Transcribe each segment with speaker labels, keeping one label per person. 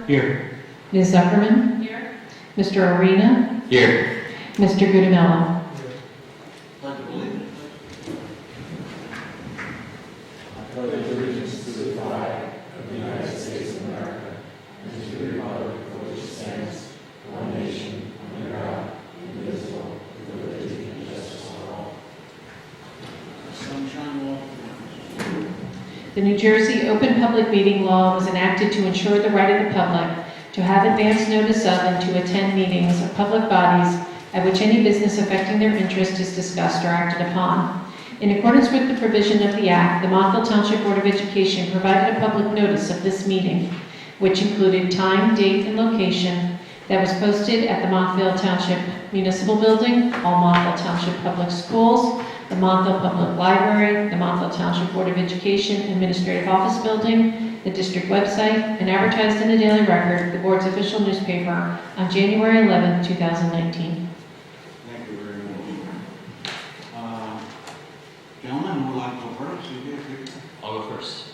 Speaker 1: Here.
Speaker 2: Ms. Zuckerman?
Speaker 3: Here.
Speaker 2: Mr. Arena?
Speaker 1: Here.
Speaker 2: Mr. Gudamello?
Speaker 1: Pledge of allegiance.
Speaker 4: I pledge allegiance to the flag of the United States of America and to the republic for which it stands, one nation, under God, indivisible, with liberty and justice for all.
Speaker 1: Sunshine Law.
Speaker 2: The New Jersey Open Public Meeting Law was enacted to ensure the right of the public to have advance notice of and to attend meetings of public bodies at which any business affecting their interest is discussed or acted upon. In accordance with the provision of the Act, the Montville Township Board of Education provided a public notice of this meeting, which included time, date, and location, that was posted at the Montville Township Municipal Building, all Montville Township Public Schools, the Montville Public Library, the Montville Township Board of Education Administrative Office Building, the district website, and advertised in the Daily Record, the board's official newspaper, on January 11, 2019.
Speaker 1: Thank you very much. Gentlemen, who would like to go first?
Speaker 5: I'll go first.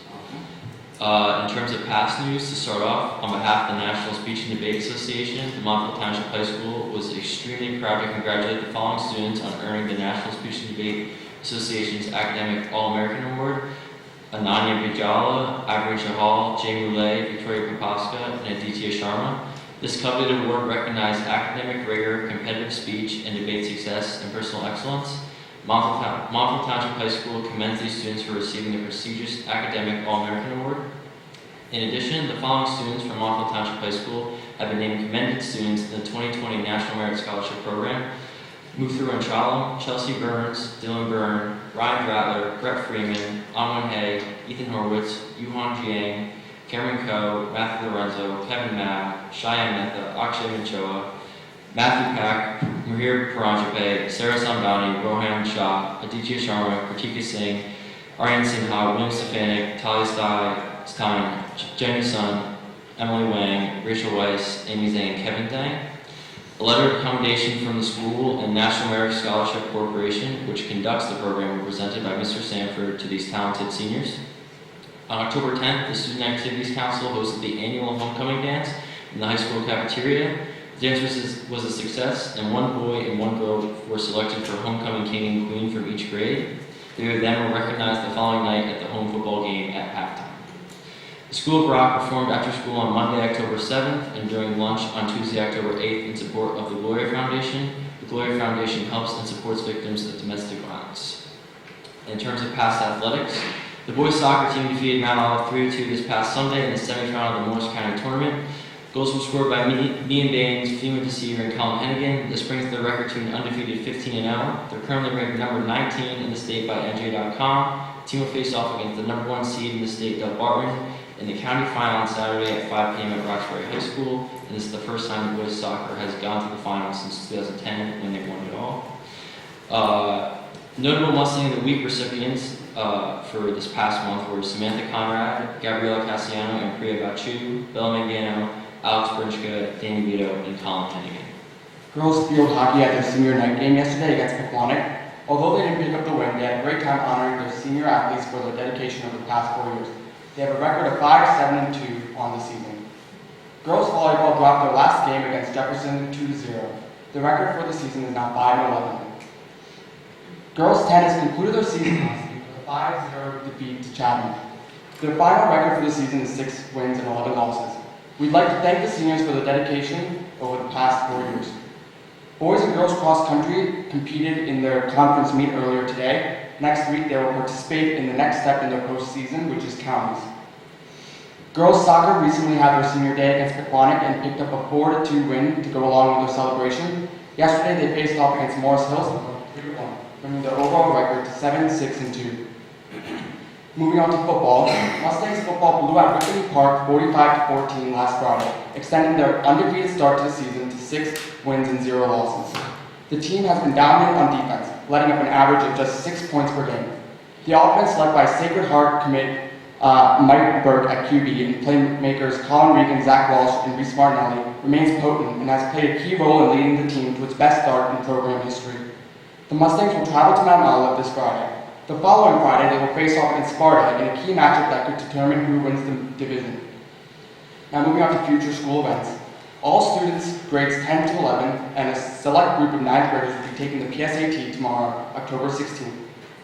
Speaker 1: Okay.
Speaker 5: In terms of past news, to start off, on behalf of the National Speech and Debate Association, the Montville Township High School was extremely proud to congratulate the following students on earning the National Speech and Debate Association's Academic All-American Award: Ananya Bijala, Avery Chahal, Jamie Lay, Victoria Papaska, and Aditya Sharma. This coveted award recognized academic rigor, competitive speech, and debate success and personal excellence. Montville Township High School commends these students for receiving the prestigious Academic All-American Award. In addition, the following students from Montville Township High School have been named commended students in the 2020 National Merit Scholarship Program: Muthu Ranchalam, Chelsea Burns, Dylan Byrne, Ryan Dratler, Brett Freeman, Anwen Hay, Ethan Horwitz, Yuhan Jiang, Cameron Coe, Matthew Lorenzo, Kevin Mab, Cheyenne Mehta, Akshay Manchoa, Matthew Pack, Mahir Paranjape, Sarah Samdani, Rohan Shah, Aditya Sharma, Pratika Singh, Aryan Sinha, William Stefanik, Talia Stein, Jenny Sun, Emily Wang, Rachel Weiss, Amy Zhang, and Kevin Dang. A letter of commendation from the school and National Merit Scholarship Corporation, which conducts the program, were presented by Mr. Sanford to these talented seniors. On October 10th, the Student Activities Council hosted the annual homecoming dance in the high school cafeteria. The dance was a success, and one boy and one girl were selected for homecoming king and queen from each grade. They then were recognized the following night at the home football game at halftime. The School of Rock performed after school on Monday, October 7th, and during lunch on Tuesday, October 8th, in support of the Gloria Foundation. The Gloria Foundation helps and supports victims of domestic violence. In terms of past athletics, the boys soccer team defeated Mount Olive 3-2 this past Sunday in the semifinal of the Morris County Tournament. Goals were scored by Ian Baines, Fema DeSeer, and Colin Hennigan. This brings their record to an undefeated 15-0. They're currently ranked number 19 in the state by NJ.com. The team will face off against the number 1 seed in the state, Del Barton, in the county final on Saturday at 5 p.m. at Roxbury High School. And this is the first time the boys soccer has gone to the final since 2010, when they won it all. Notable Mustang of the Week recipients for this past month were Samantha Conrad, Gabriela Cassiano, and Priya Bachu, Bella Mangano, Alex Brinchka, Danny Vito, and Colin Hennigan.
Speaker 6: Girls field hockey had their senior night game yesterday against Pequannock. Although they didn't pick up the win, they had a great time honoring their senior athletes for their dedication over the past 4 years. They have a record of 5-7-2 on the season. Girls volleyball dropped their last game against Jefferson 2-0. The record for the season is now 5-11. Girls tennis concluded their season last week with a 5-0 defeat to Chatham. Their final record for the season is 6 wins and 11 losses. We'd like to thank the seniors for their dedication over the past 4 years. Boys and girls cross country competed in their conference meet earlier today. Next week, they will participate in the next step in their postseason, which is counties. Girls soccer recently had their senior day against Pequannock and picked up a 4-2 win to go along with their celebration. Yesterday, they faced off against Morris Hills and won 3-1, bringing their overall record to 7-6-2. Moving on to football, Mustangs football blew out Ripley Park 45-14 last Friday, extending their undefeated start to the season to 6 wins and 0 losses. The team has been dominant on defense, letting up an average of just 6 points per game. The offense, led by Sacred Heart commit Mike Burke at QB and playmakers Colin Regan, Zach Walsh, and Reese Martinelli, remains potent and has played a key role in leading the team to its best start in program history. The Mustangs will travel to Mount Olive this Friday. The following Friday, they will face off against Sparta in a key matchup that could determine who wins the division. Now moving on to future school events. All students grades 10 to 11 and a select group of 9th graders will be taking the PSAT tomorrow, October 16th.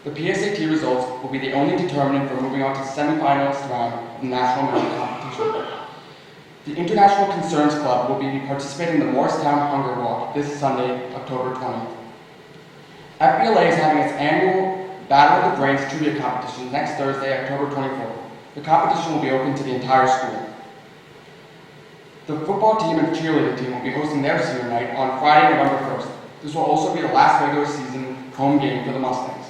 Speaker 6: The PSAT results will be the only determinant for moving on to the semifinals round of the national medal competition. The International Concerns Club will be participating in the Morristown Hunger Walk this Sunday, October 20th. FBLA is having its annual Battle of the Brains trivia competition next Thursday, October 24th. The competition will be open to the entire school. The football team and cheerleading team will be hosting their senior night on Friday, November 1st. This will also be the last regular season home game for the Mustangs.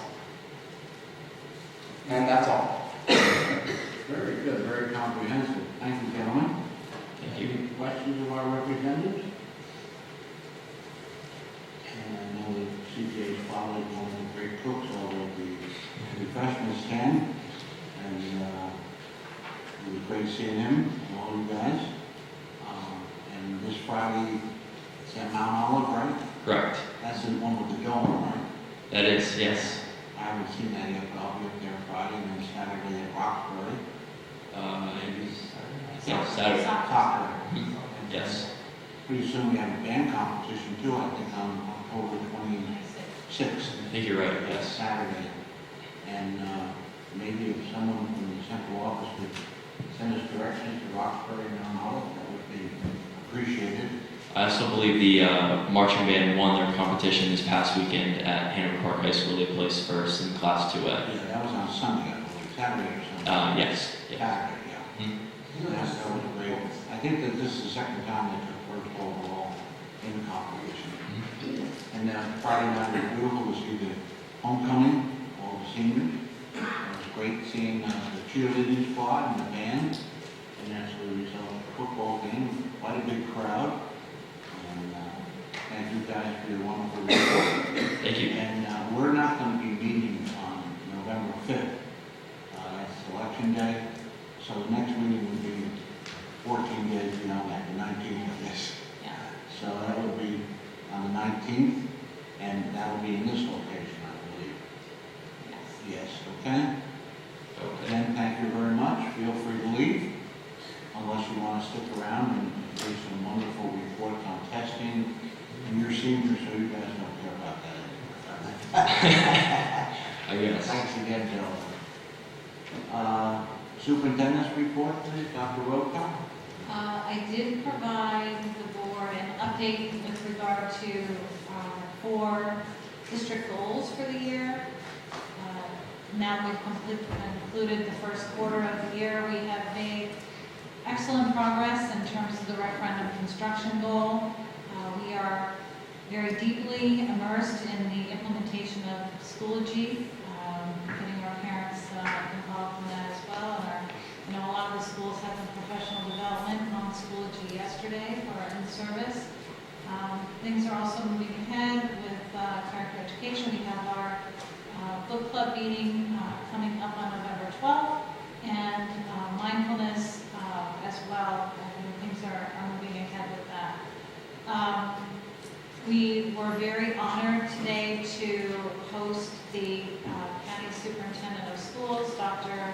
Speaker 6: And that's all.
Speaker 1: Very good, very comprehensive. Thank you, gentlemen.
Speaker 5: Thank you.
Speaker 1: Any questions of our representatives? And I know that CJ is probably one of the great cooks, although the refreshments can. And it was great seeing him and all you guys. And this Friday, it's at Mount Olive, right?
Speaker 5: Correct.
Speaker 1: That's the one with the dome, right?
Speaker 5: That is, yes.
Speaker 1: I haven't seen that yet, but I'll be up there Friday and then Saturday at Roxbury.
Speaker 5: Maybe Saturday.
Speaker 1: Soccer.
Speaker 5: Yes.
Speaker 1: Pretty soon we have a band competition too, I think on October 26th.
Speaker 5: I think you're right, yes.
Speaker 1: Saturday. And maybe if someone from the central office could send us directions to Roxbury and Mount Olive, that would be appreciated.
Speaker 5: I also believe the marching band won their competition this past weekend at Hanover Park High School. They placed first in Class 2A.
Speaker 1: Yeah, that was on Sunday, I believe, Saturday or something.
Speaker 5: Yes.
Speaker 1: Saturday, yeah.
Speaker 5: Mhm.
Speaker 1: That was great. I think that this is the second time they took first overall in the competition. And Friday night was beautiful to see the homecoming, all the seniors. It was great seeing the cheerleading squad and the band. And actually we saw the football game, quite a big crowd. And thank you guys for your wonderful report.
Speaker 5: Thank you.
Speaker 1: And we're not going to be meeting on November 5th. That's election day. So the next meeting would be 14 days beyond that, the 19th of this. So that would be on the 19th, and that will be in this location, I believe. Yes, okay?
Speaker 5: Okay.
Speaker 1: Again, thank you very much. Feel free to leave, unless you want to stick around and do some wonderful reports on testing. And you're seniors, so you guys don't care about that anymore.
Speaker 5: I guess.
Speaker 1: Thanks again, gentlemen. Superintendent's report, please, Dr. Roca.
Speaker 3: I did provide the board an update with regard to 4 district goals for the year. Now we've concluded the first quarter of the year. We have made excellent progress in terms of the referendum construction goal. We are very deeply immersed in the implementation of Schoology, getting our parents involved in that as well. And a lot of the schools had some professional development on Schoology yesterday for our in-service. Things are also moving ahead with character education. We have our book club meeting coming up on November 12th, and mindfulness as well. Things are moving ahead with that. We were very honored today to host the County Superintendent of Schools, Dr.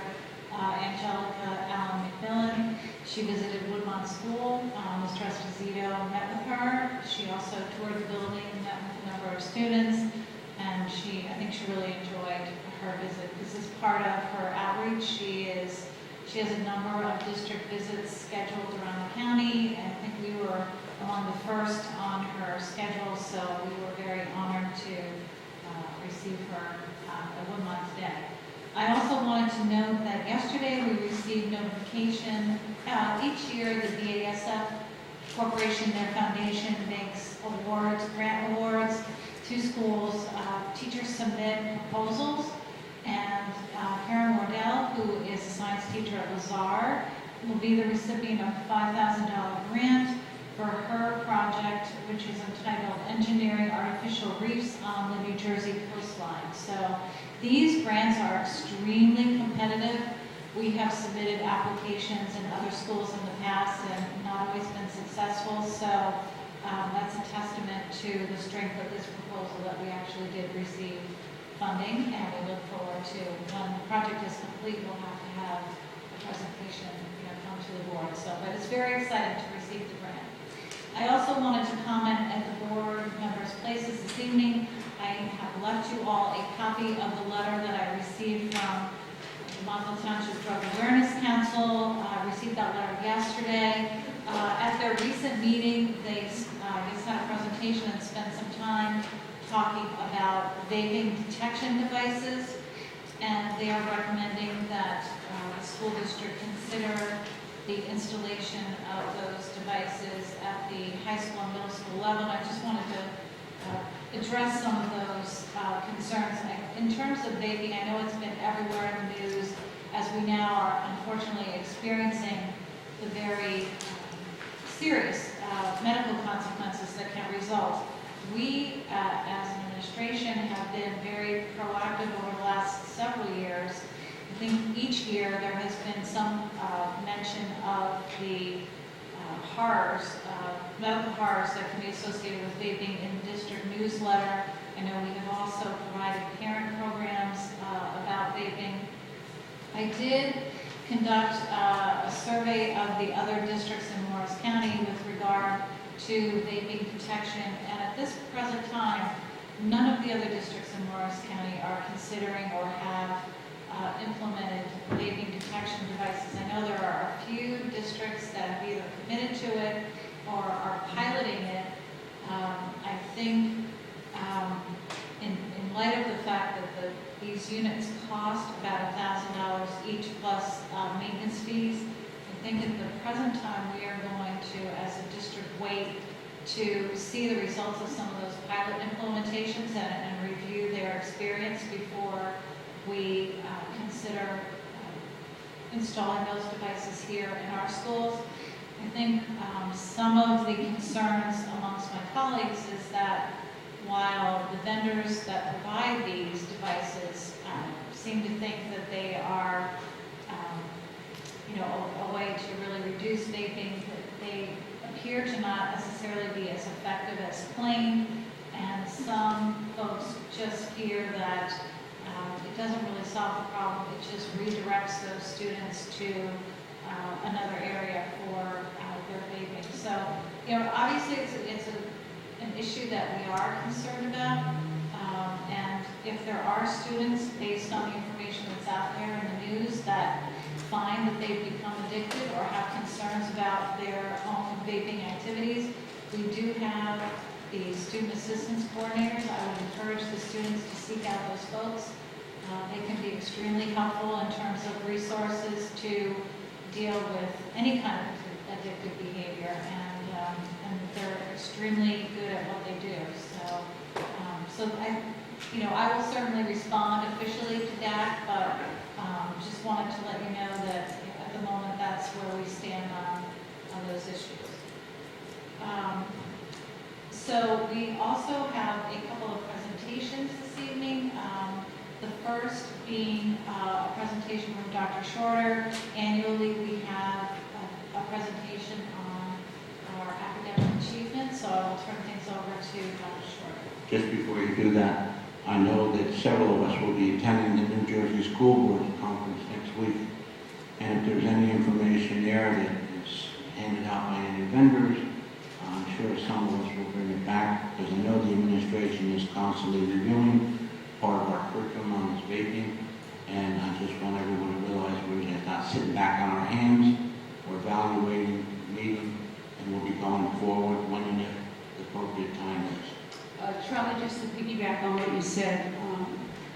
Speaker 3: Angelica Allen McMillan. She visited Woodmont School. Mr. Esposito met with her. She also toured the building and met with a number of students. And I think she really enjoyed her visit. This is part of her outreach. She has a number of district visits scheduled around the county. And I think we were among the first on her schedule, so we were very honored to receive her at Woodmont today. I also wanted to note that yesterday we received notification. Each year the BASF Corporation, their foundation, makes awards, grant awards to schools. Teachers submit proposals, and Karen Wardell, who is a science teacher at Lazard, will be the recipient of a $5,000 grant for her project, which is entitled Engineering Artificial Reefs on the New Jersey Coastline. So these grants are extremely competitive. We have submitted applications in other schools in the past and not always been successful. So that's a testament to the strength of this proposal that we actually did receive funding, and we look forward to, when the project is complete, we'll have to have a presentation, come to the board. So, but it's very exciting to receive the grant. I also wanted to comment at the board members' places this evening. I have left you all a copy of the letter that I received from the Montville Township Drug Awareness Council. I received that letter yesterday. At their recent meeting, they just had a presentation and spent some time talking about vaping detection devices, and they are recommending that the school district consider the installation of those devices at the high school and middle school level. And I just wanted to address some of those concerns. In terms of vaping, I know it's been everywhere in the news, as we now are unfortunately experiencing the very serious medical consequences that can result. We, as an administration, have been very proactive over the last several years. I think each year there has been some mention of the horrors, medical horrors that can be associated with vaping in the district newsletter. I know we have also provided parent programs about vaping. I did conduct a survey of the other districts in Morris County with regard to vaping detection, and at this present time, none of the other districts in Morris County are considering or have implemented vaping detection devices. I know there are a few districts that have either committed to it or are piloting it. I think in light of the fact that these units cost about $1,000 each plus maintenance fees, I think at the present time we are going to, as a district, wait to see the results of some of those pilot implementations and review their experience before we consider installing those devices here in our schools. I think some of the concerns amongst my colleagues is that while the vendors that provide these devices seem to think that they are a way to really reduce vaping, that they appear to not necessarily be as effective as claimed, and some folks just fear that it doesn't really solve the problem. It just redirects those students to another area for their vaping. So, obviously it's an issue that we are concerned about, and if there are students, based on the information that's out there in the news, that find that they've become addicted or have concerns about their own vaping activities, we do have the student assistance coordinators. I would encourage the students to seek out those folks. They can be extremely helpful in terms of resources to deal with any kind of addictive behavior, and they're extremely good at what they do. So I will certainly respond officially to DAC, but just wanted to let you know that at the moment that's where we stand on those issues. So we also have a couple of presentations this evening. The first being a presentation from Dr. Shorter. Annually, we have a presentation on our academic achievements, so I will turn things over to Dr. Shorter.
Speaker 1: Just before you do that, I know that several of us will be attending the New Jersey School Board Conference next week. And if there's any information there that is handed out by any vendors, I'm sure some of us will bring it back, because I know the administration is constantly reviewing part of our curriculum on this vaping, and I just want everyone to realize we're just not sitting back on our hands. We're evaluating, meeting, and we'll be going forward when the appropriate time is.
Speaker 7: Charlie, just to piggyback on what you said,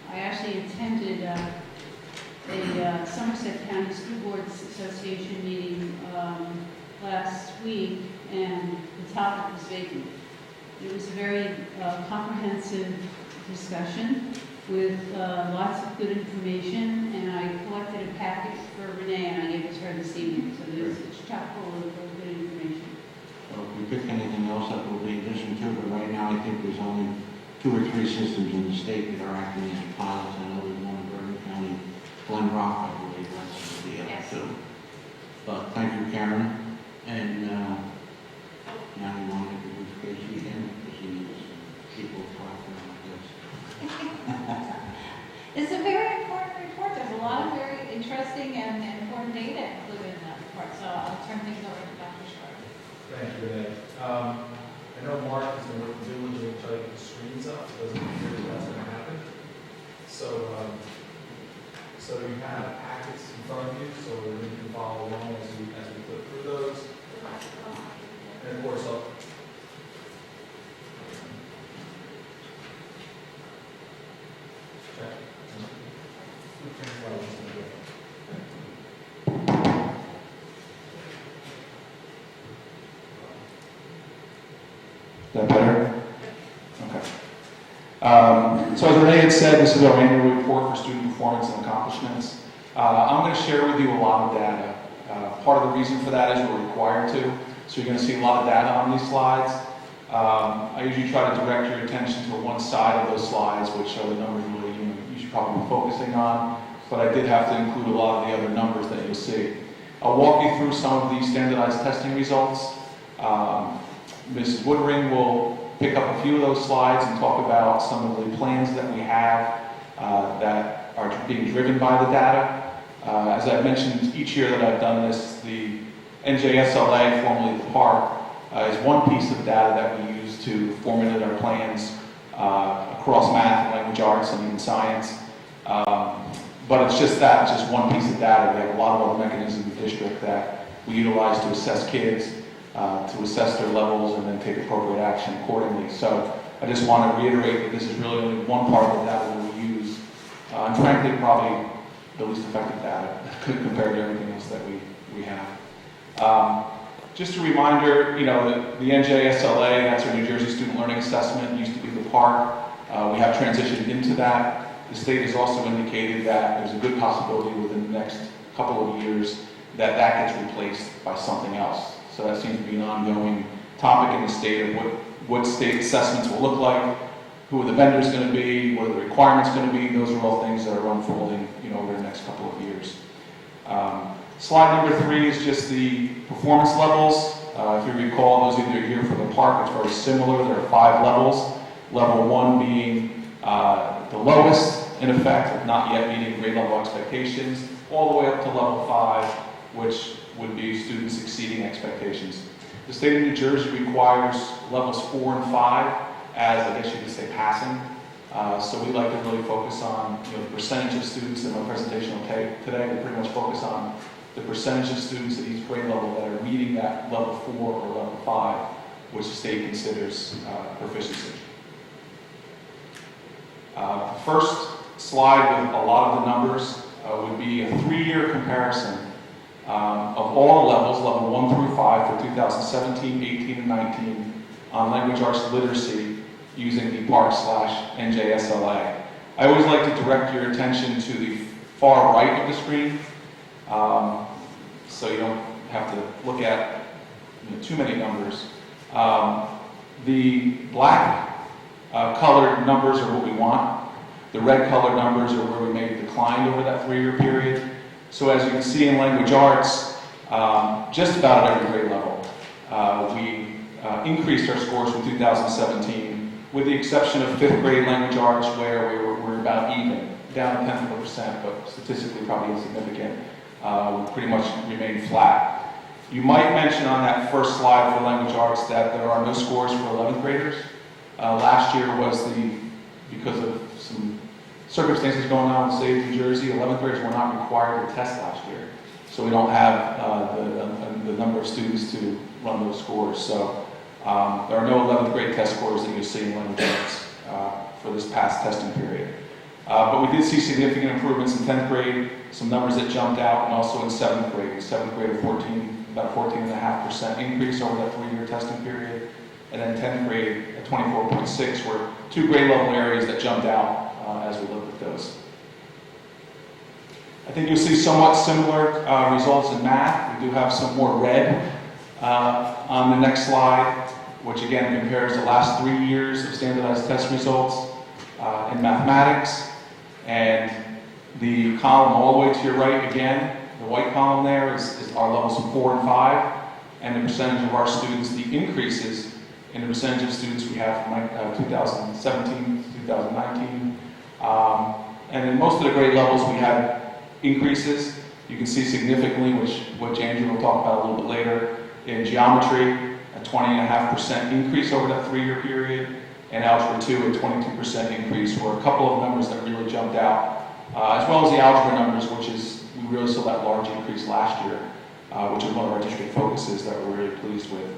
Speaker 7: I actually attended a Somerset County School Boards Association meeting last week, and the topic was vaping. It was a very comprehensive discussion with lots of good information, and I collected a package for Renee and I gave it to her this evening. So there's a chock full of good information.
Speaker 1: So if we pick anything else up, we'll be in addition to, but right now I think there's only 2 or 3 systems in the state that are acting as pilots. I know there's one in Bergen County, Glen Rock, I believe, that's the other
Speaker 3: Yes.
Speaker 1: 2. But thank you, Karen. And now you want to introduce Casey again, because he needs people talking like this.
Speaker 3: It's a very important report. There's a lot of very interesting and important data
Speaker 4: you, Renee. I know Mark has been working diligently to try to get the screens up. It doesn't appear that that's going to happen. So, so you have packets in front of you, so you can follow along as we flip through those. And of course,
Speaker 8: Is that better? Okay. So as Renee had said, this is our annual report for student performance and accomplishments. I'm going to share with you a lot of data. Part of the reason for that is we're required to. So you're going to see a lot of data on these slides. I usually try to direct your attention to one side of those slides, which are the numbers really you should probably be focusing on. But I did have to include a lot of the other numbers that you'll see. I'll walk you through some of these standardized testing results. Mrs. Woodring will pick up a few of those slides and talk about some of the plans that we have that are being driven by the data. As I've mentioned each year that I've done this, the NJSLA, formerly the PARC, is one piece of data that we use to formulate our plans across math, language arts, and even science. But it's just that, just one piece of data. We have a lot of other mechanisms in the district that we utilize to assess kids, to assess their levels, and then take appropriate action accordingly. So I just want to reiterate that this is really only one part of the data that we use, and frankly, probably the least effective data compared to everything else that we have. Just a reminder, the NJSLA, that's our New Jersey Student Learning Assessment, used to be the PARC. We have transitioned into that. The state has also indicated that there's a good possibility within the next couple of years that gets replaced by something else. So that seems to be an ongoing topic in the state of what state assessments will look like, who are the vendors going to be, what are the requirements going to be. Those are all things that are unfolding over the next couple of years. Slide number 3 is just the performance levels. If you recall, those of you here for the PARC, it's very similar. There are 5 levels. Level 1 being the lowest, in effect, of not yet meeting grade level expectations, all the way up to level 5, which would be students exceeding expectations. The state of New Jersey requires levels 4 and 5 as, I guess you could say, passing. So we like to really focus on the percentage of students in my presentation today. We pretty much focus on the percentage of students at each grade level that are meeting that level 4 or level 5, which the state considers proficiency. The first slide with a lot of the numbers would be a 3-year comparison of all levels, level 1 through 5 for 2017, 18, and 19 on language arts literacy using the PARC/NJSLA. I always like to direct your attention to the far right of the screen so you don't have to look at too many numbers. The black colored numbers are what we want. The red colored numbers are where we may have declined over that 3-year period. So as you can see in language arts, just about at every grade level, we increased our scores from 2017, with the exception of 5th grade language arts, where we're about even, down a 10%, but statistically probably insignificant. We pretty much remained flat. You might mention on that first slide for language arts that there are no scores for 11th graders. Last year was because of some circumstances going on in the state of New Jersey, 11th graders were not required to test last year. So we don't have the number of students to run those scores. So there are no 11th grade test scores that you'll see in language arts for this past testing period. But we did see significant improvements in 10th grade, some numbers that jumped out, and also in 7th grade. In 7th grade, about a 14.5% increase over that 3-year testing period. And then 10th grade at 24.6 were 2 grade level areas that jumped out as we looked at those. I think you'll see somewhat similar results in math. We do have some more red on the next slide, which again compares the last 3 years of standardized test results in mathematics. And the column all the way to your right again, the white column there is our levels of 4 and 5, and the percentage of our students, the increases in the percentage of students we have from 2017 to 2019. And in most of the grade levels we had increases. You can see significantly, which Andrew will talk about a little bit later, in geometry, a 20.5% increase over that 3-year period, and Algebra 2 a 22% increase were a couple of numbers that really jumped out, as well as the algebra numbers, which is, we really saw that large increase last year, which is one of our district focuses that we're really pleased with.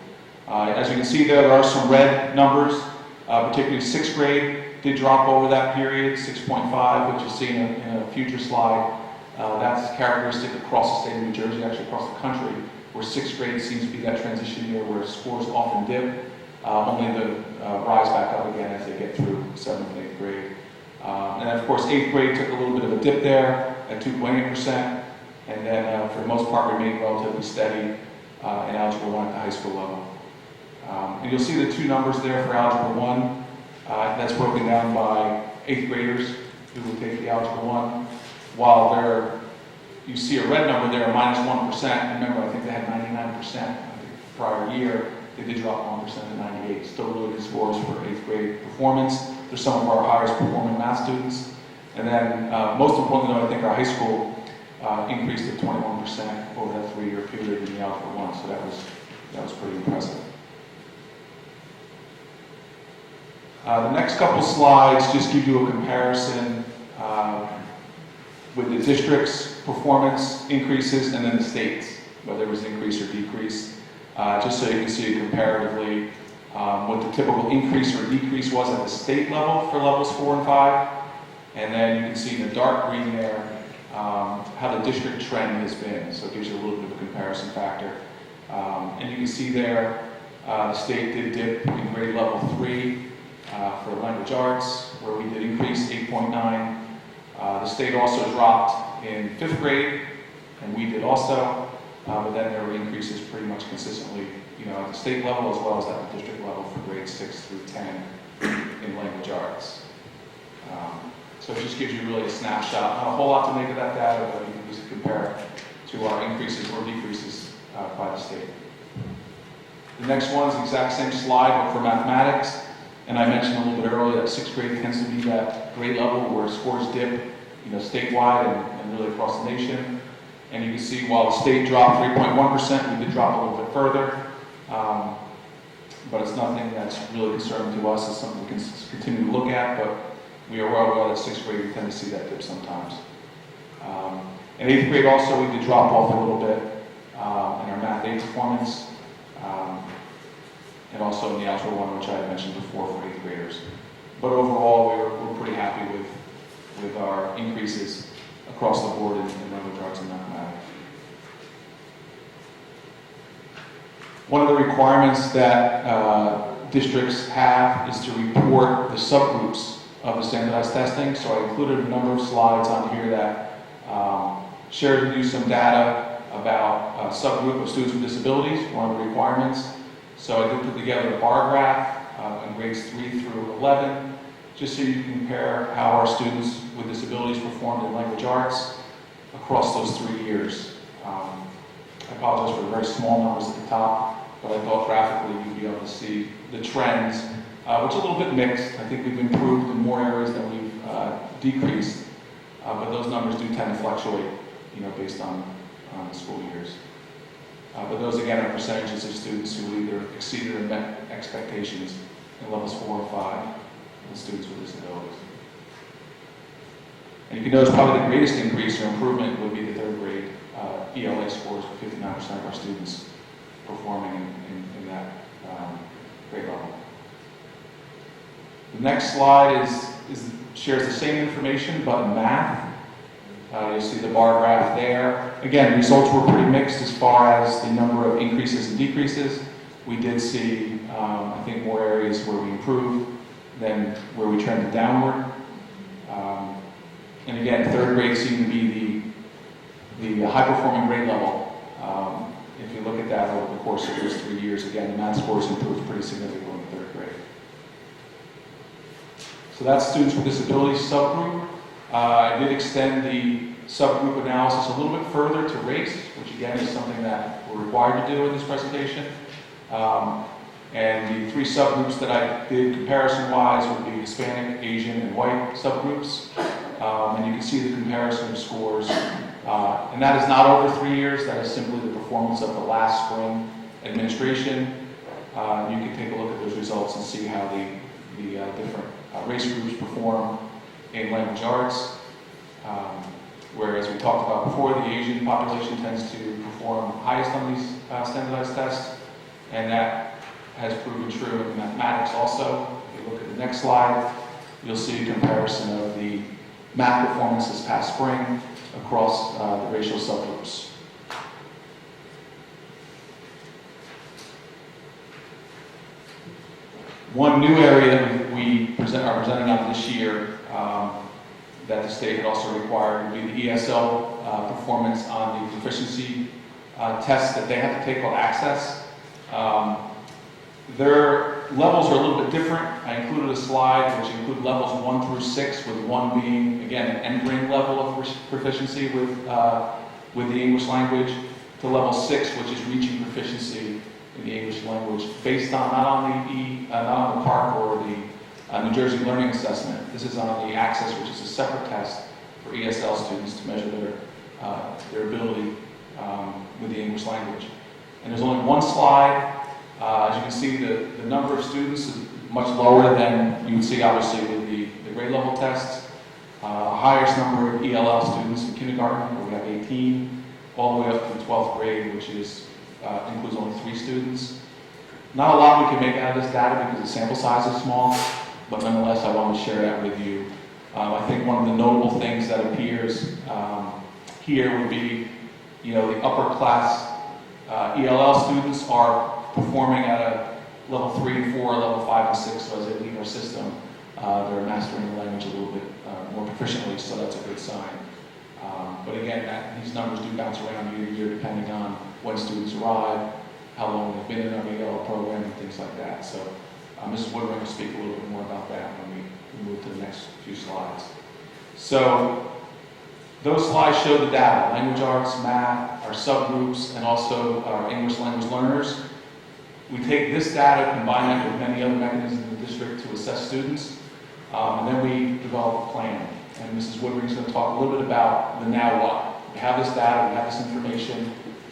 Speaker 8: As you can see there are some red numbers, particularly 6th grade did drop over that period, 6.5, which you'll see in a future slide. That's characteristic across the state of New Jersey, actually across the country, where 6th grade seems to be that transition year where scores often dip, only to rise back up again as they get through 7th and 8th grade. And then, of course, 8th grade took a little bit of a dip there at 2.8%, and then for the most part remained relatively steady in Algebra 1 at the high school level. And you'll see the two numbers there for Algebra 1. That's broken down by 8th graders who will take the Algebra 1. While you see a red number there, minus 1%. Remember, I think they had 99% the prior year. They did drop 1% to 98. Still really good scores for 8th grade performance. They're some of our highest performing math students. And then, most importantly, though, I think our high school increased to 21% over that 3-year period in the Algebra 1. So that was pretty impressive. The next couple slides just give you a comparison with the district's performance increases and then the state's, whether it was increase or decrease, just so you can see comparatively what the typical increase or decrease was at the state level for levels 4 and 5. And then you can see in the dark green there how the district trend has been. So it gives you a little bit of a comparison factor. And you can see there the state did dip in grade level 3 for language arts, where we did increase 8.9. The state also dropped in 5th grade, and we did also, but then there were increases pretty much consistently, at the state level as well as at the district level for grades 6 through 10 in language arts. So it just gives you really a snapshot. Not a whole lot to make of that data, but you can just compare it to our increases or decreases by the state. The next one is the exact same slide, but for mathematics. And I mentioned a little bit earlier that 6th grade tends to be that grade level where scores dip, statewide and really across the nation. And you can see while the state dropped 3.1%, we did drop a little bit further. But it's nothing that's really concerning to us. It's something we can continue to look at, but we are well aware that 6th grade we tend to see that dip sometimes. In 8th grade also we did drop off a little bit in our Math 8 performance. And also in the Algebra 1, which I had mentioned before for 8th graders. But overall, we're pretty happy with our increases across the board in language arts and mathematics. One of the requirements that districts have is to report the subgroups of the standardized testing. So I included a number of slides on here that shared with you some data about a subgroup of students with disabilities, one of the requirements. So I did put together a bar graph in grades 3 through 11, just so you can compare how our students with disabilities performed in language arts across those 3 years. I apologize for the very small numbers at the top, but I thought graphically you'd be able to see the trends, which are a little bit mixed. I think we've improved in more areas than we've decreased, but those numbers do tend to fluctuate, based on the school years. But those, again, are percentages of students who either exceeded or met expectations in levels 4 and 5, and students with disabilities. And you can notice probably the greatest increase or improvement would be the 3rd grade ELA scores, with 59% of our students performing in that grade level. The next slide shares the same information, but in math. You'll see the bar graph there. Again, results were pretty mixed as far as the number of increases and decreases. We did see, I think, more areas where we improved than where we trended downward. And again, 3rd grade seemed to be the high-performing grade level. If you look at that over the course of those 3 years, again, the math scores improved pretty significantly in 3rd grade. So that's students with disabilities subgroup. I did extend the subgroup analysis a little bit further to race, which again is something that we're required to do in this presentation. And the 3 subgroups that I did comparison-wise would be Hispanic, Asian, and white subgroups. And you can see the comparison of scores. And that is not over 3 years. That is simply the performance of the last spring administration. You can take a look at those results and see how the different race groups perform in language arts. Whereas we talked about before, the Asian population tends to perform highest on these standardized tests, and that has proven true in mathematics also. If you look at the next slide, you'll see a comparison of the math performance this past spring across the racial subgroups. One new area that we are presenting on this year that the state had also required would be the ESL performance on the proficiency tests that they have to take called Access. Their levels are a little bit different. I included a slide which included levels 1 through 6, with 1 being, again, an entering level of proficiency with the English language, to level 6, which is reaching proficiency in the English language, based on not on the PARC or the New Jersey Learning Assessment. This is on the Access, which is a separate test for ESL students to measure their ability with the English language. And there's only one slide. As you can see, the number of students is much lower than you would see, obviously, with the grade level tests. Highest number of ELL students in kindergarten, where we have 18, all the way up to the 12th grade, which is includes only 3 students. Not a lot we can make out of this data because the sample size is small, but nonetheless, I want to share that with you. I think one of the notable things that appears here would be, the upper class ELL students are performing at a level 3 and 4, level 5 and 6, so as they leave our system, they're mastering the language a little bit more proficiently, so that's a good sign. But again, these numbers do bounce around year to year depending on when students arrive, how long they've been in our ELL program, and things like that. So Mrs. Woodring will speak a little bit more about that when we move to the next few slides. So those slides show the data: language arts, math, our subgroups, and also our English language learners. We take this data, combine that with many other mechanisms in the district to assess students, and then we develop a plan. And Mrs. Woodring is going to talk a little bit about the now what. We have this data, we have this information.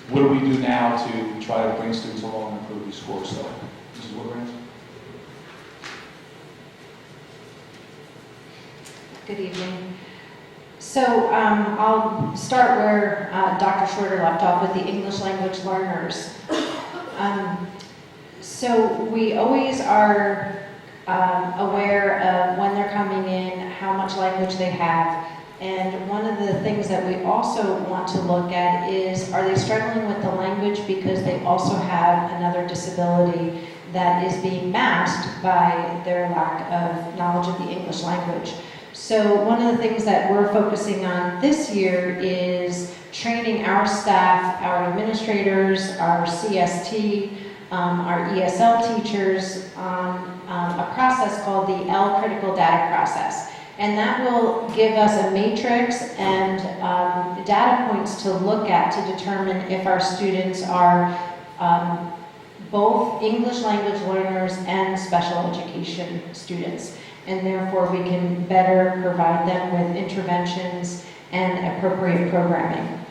Speaker 8: What do we do now to try to bring students along and improve these scores? So, Mrs. Woodring.
Speaker 9: Good evening. So I'll start where Dr. Shorter left off with the English language learners. So we always are aware of when they're coming in, how much language they have, and one of the things that we also want to look at is, are they struggling with the language because they also have another disability that is being masked by their lack of knowledge of the English language. So one of the things that we're focusing on this year is training our staff, our administrators, our CST, our ESL teachers on a process called the L critical data process. And that will give us a matrix and data points to look at to determine if our students are both English language learners and special education students. And therefore we can better provide them with interventions and appropriate programming.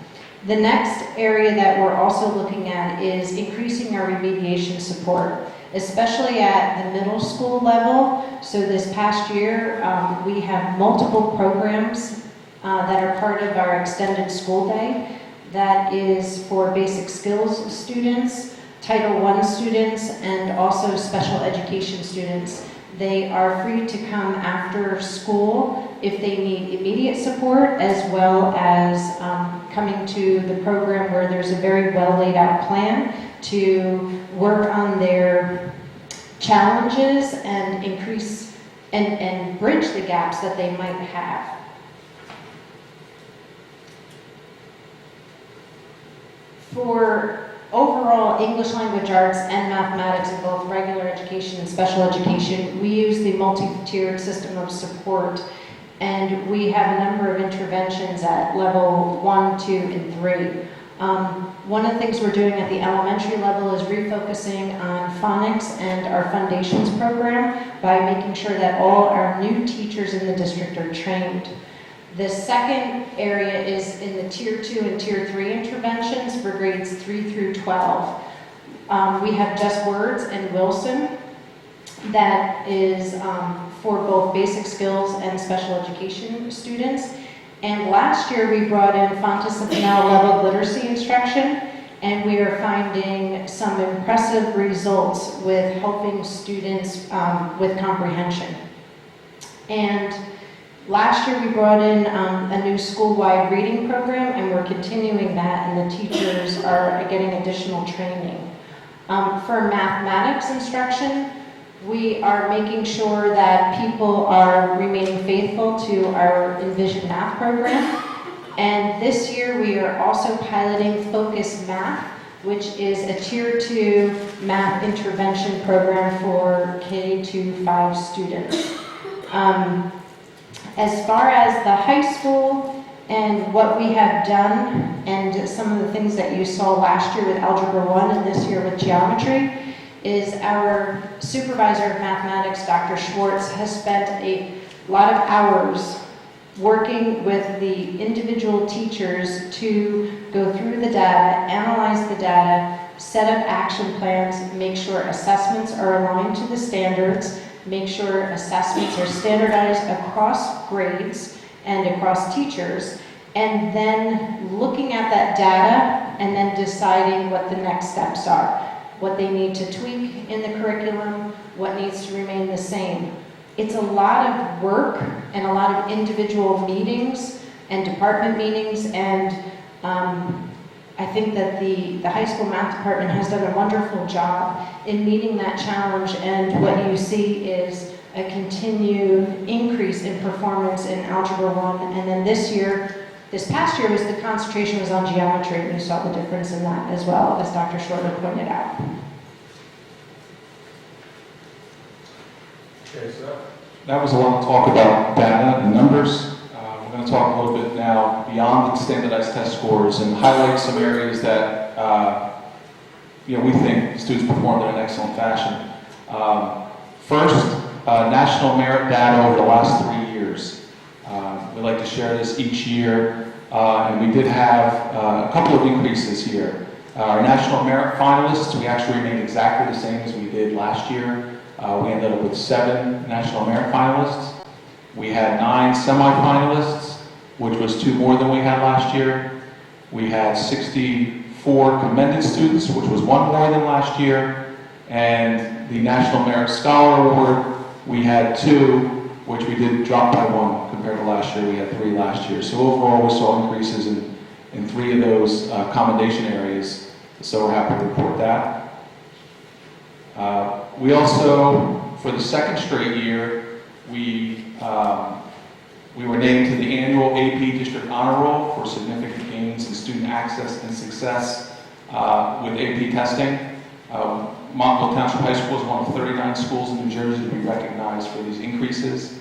Speaker 9: The next area that we're also looking at is increasing our remediation support, especially at the middle school level. So this past year, we have multiple programs that are part of our extended school day. That is for basic skills students, Title I students, and also special education students. They are free to come after school if they need immediate support, as well as coming to the program where there's a very well laid out plan to work on their challenges and increase and bridge the gaps that they might have. For overall English language arts and mathematics in both regular education and special education, we use the multi-tiered system of support, and we have a number of interventions at level 1, 2, and 3. One of the things we're doing at the elementary level is refocusing on phonics and our foundations program by making sure that all our new teachers in the district are trained. The second area is in the Tier 2 and Tier 3 interventions for grades 3 through 12. We have Just Words and Wilson that is for both basic skills and special education students. And last year we brought in Fontes of Canal level literacy instruction, and we are finding some impressive results with helping students with comprehension. And last year we brought in a new school-wide reading program, and we're continuing that, and the teachers are getting additional training. For mathematics instruction, we are making sure that people are remaining faithful to our Envision Math program. And this year we are also piloting Focus Math, which is a Tier 2 math intervention program for K-5 students. As far as the high school and what we have done, and some of the things that you saw last year with Algebra 1 and this year with Geometry, is our supervisor of mathematics, Dr. Schwartz, has spent a lot of hours working with the individual teachers to go through the data, analyze the data, set up action plans, make sure assessments are aligned to the standards, make sure assessments are standardized across grades and across teachers, and then looking at that data and then deciding what the next steps are, what they need to tweak in the curriculum, what needs to remain the same. It's a lot of work and a lot of individual meetings and department meetings, and I think that the high school math department has done a wonderful job in meeting that challenge, and what you see is a continued increase in performance in Algebra 1, and then this past year the concentration was on geometry, and you saw the difference in that as well, as Dr. Shorter pointed out.
Speaker 8: Okay, so that was a lot of talk about data and numbers. We're going to talk a little bit now beyond the standardized test scores and highlight some areas that we think students performed in an excellent fashion. First, national merit data over the last 3 years. We like to share this each year, and we did have a couple of increases here. Our national merit finalists, we actually remained exactly the same as we did last year. We ended up with 7 national merit finalists. We had 9 semifinalists, which was 2 more than we had last year. We had 64 commended students, which was 1 more than last year. And the National Merit Scholar Award, we had 2, which we did drop by 1 compared to last year. We had 3 last year. So overall, we saw increases in 3 of those commendation areas. So we're happy to report that. We also, for the second straight year, we were named to the annual AP District Honor Roll for significant gains in student access and success with AP testing. Montville Township High School is one of 39 schools in New Jersey to be recognized for these increases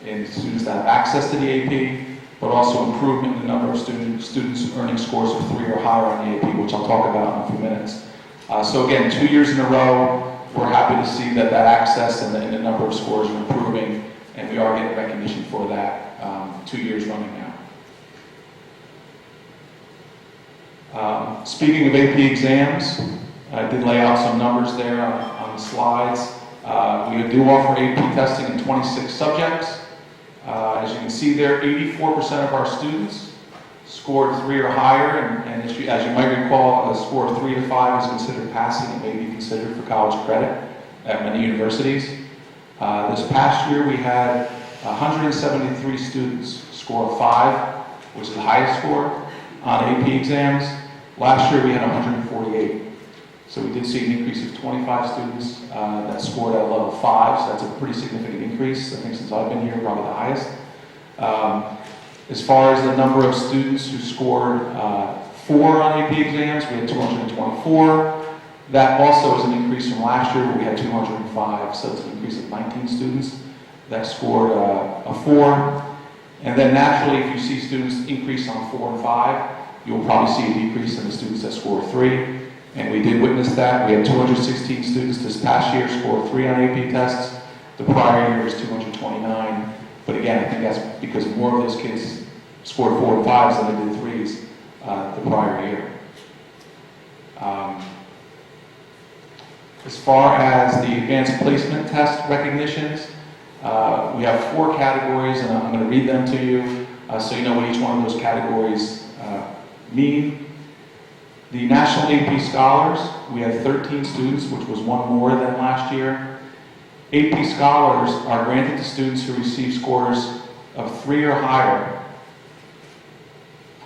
Speaker 8: in students that have access to the AP, but also improvement in the number of students earning scores of 3 or higher on the AP, which I'll talk about in a few minutes. So again, 2 years in a row, we're happy to see that access and the number of scores are improving, and we are getting recognition for that 2 years running now. Speaking of AP exams, I did lay out some numbers there on the slides. We do offer AP testing in 26 subjects. As you can see there, 84% of our students scored 3 or higher, and as you might recall, a score of 3 to 5 is considered passing and may be considered for college credit at many universities. This past year, we had 173 students score 5, which is the highest score on AP exams. Last year, we had 148. So we did see an increase of 25 students that scored at a level 5, so that's a pretty significant increase. I think since I've been here, probably the highest. As far as the number of students who scored 4 on AP exams, we had 224. That also is an increase from last year where we had 205, so it's an increase of 19 students that scored a 4. And then naturally, if you see students increase on 4 and 5, you'll probably see a decrease in the students that score 3. And we did witness that. We had 216 students this past year score 3 on AP tests. The prior year was 229. But again, I think that's because more of those kids scored 4 and 5s than they did 3s the prior year. As far as the advanced placement test recognitions, we have 4 categories, and I'm going to read them to you so you know what each one of those categories mean. The National AP Scholars, we had 13 students, which was 1 more than last year. AP Scholars are granted to students who receive scores of 3 or higher.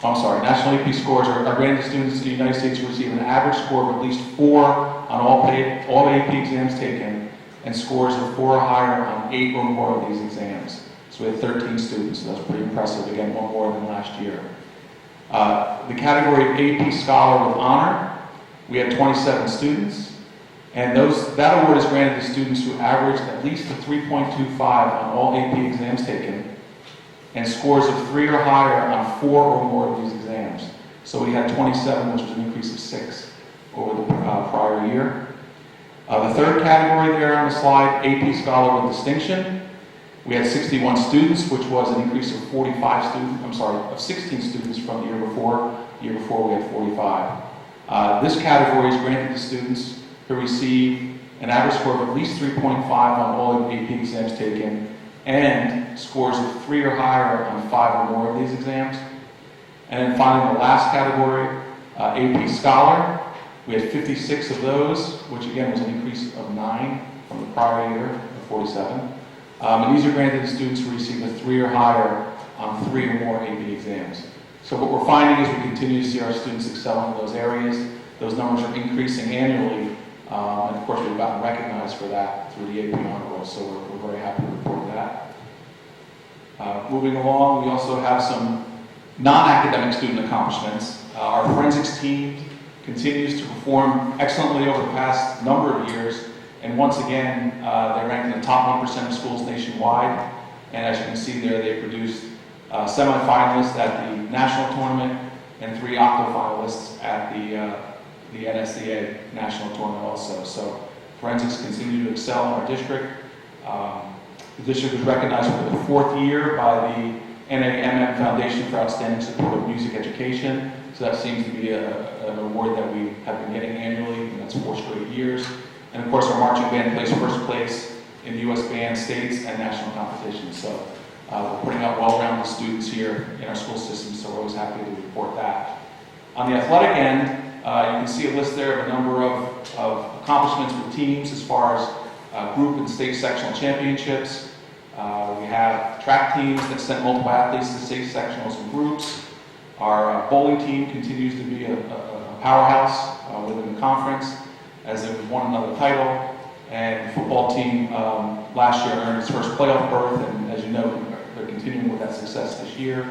Speaker 8: National AP scores are granted to students in the United States who receive an average score of at least 4 on all AP exams taken, and scores of 4 or higher on 8 or more of these exams. So we had 13 students, so that's pretty impressive. Again, 1 more than last year. The category of AP Scholar with Honor, we had 27 students, and that award is granted to students who averaged at least a 3.25 on all AP exams taken, and scores of 3 or higher on 4 or more of these exams. So we had 27, which was an increase of 6 over the prior year. The third category there on the slide, AP Scholar with Distinction. We had 61 students, which was an increase of 16 students from the year before. The year before we had 45. This category is granted to students who receive an average score of at least 3.5 on all AP exams taken, and scores of 3 or higher on 5 or more of these exams. And then finally, the last category, AP Scholar. We had 56 of those, which again was an increase of 9 from the prior year of 47. And these are granted to students who receive a 3 or higher on 3 or more AP exams. So what we're finding is we continue to see our students excel in those areas. Those numbers are increasing annually, and of course we've gotten recognized for that through the AP Honor Roll, so we're very happy to report that. Moving along, we also have some non-academic student accomplishments. Our forensics team continues to perform excellently over the past number of years, and once again, they ranked in the top 1% of schools nationwide. And as you can see there, they produced semifinalists at the national tournament and 3 octo-finalists at the NSCA national tournament also. So forensics continue to excel in our district. The district was recognized for the 4th year by the NAMM Foundation for Outstanding Support of Music Education. So that seems to be an award that we have been getting annually, and that's 4 straight years. And of course, our marching band placed first place in the U.S. band, states, and national competitions. So we're putting out well-rounded students here in our school system, so we're always happy to report that. On the athletic end, you can see a list there of a number of accomplishments with teams as far as group and state sectional championships. We have track teams that sent multiple athletes to state sectionals and groups. Our bowling team continues to be a powerhouse within the conference, as it won another title. And the football team last year earned its first playoff berth, and as you know, they're continuing with that success this year.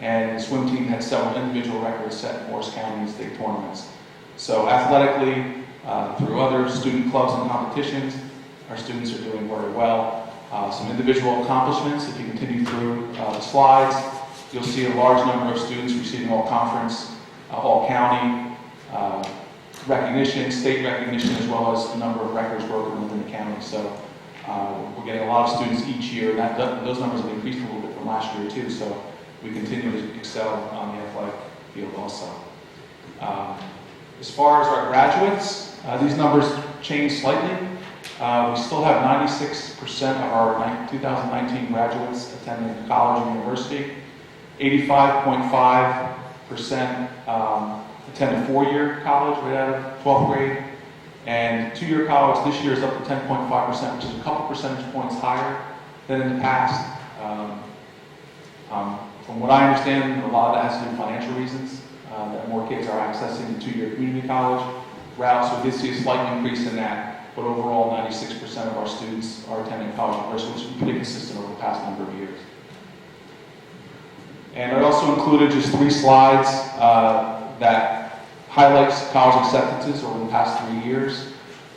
Speaker 8: And the swim team had several individual records set in Morris County and state tournaments. So athletically, through other student clubs and competitions, our students are doing very well. Some individual accomplishments, if you continue through the slides, you'll see a large number of students receiving all conference, all county recognition, state recognition, as well as a number of records broken within the county. So we're getting a lot of students each year, and those numbers have increased a little bit from last year too, so we continue to excel on the athletic field also. As far as our graduates, these numbers change slightly. We still have 96% of our 2019 graduates attending college and university. 85.5% attend a 4-year college right out of 12th grade. And 2-year college this year is up to 10.5%, which is a couple percentage points higher than in the past. From what I understand, a lot of that has to do with financial reasons, that more kids are accessing the 2-year community college route. So we did see a slight increase in that. But overall, 96% of our students are attending college and university, which has been pretty consistent over the past number of years. And I also included just 3 slides that highlights college acceptances over the past 3 years.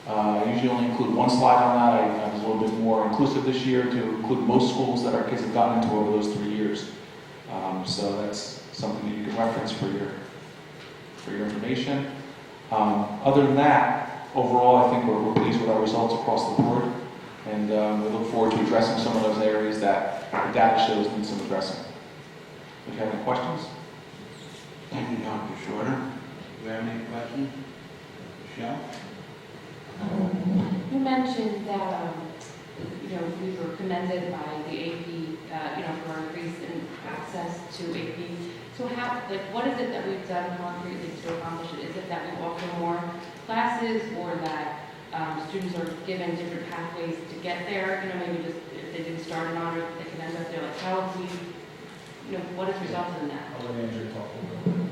Speaker 8: I usually only include 1 slide on that. I was a little bit more inclusive this year to include most schools that our kids have gotten into over those 3 years. So that's something that you can reference for your information. Other than that, overall, I think we're pleased with our results across the board, and we look forward to addressing some of those areas that the data shows need some addressing. Do you have any questions?
Speaker 1: Thank you, Dr. Shorter. Do you have any questions? Michelle?
Speaker 10: You mentioned that, we were commended by the AP, for our increase in access to AP. So what is it that we've done concretely to accomplish it? Is it that we offer more classes, or that students are given different pathways to get there? Maybe just if they didn't start in honor, they can end up there. Like, how have we, what has resulted in that?
Speaker 4: I'll let Andrew talk a little bit.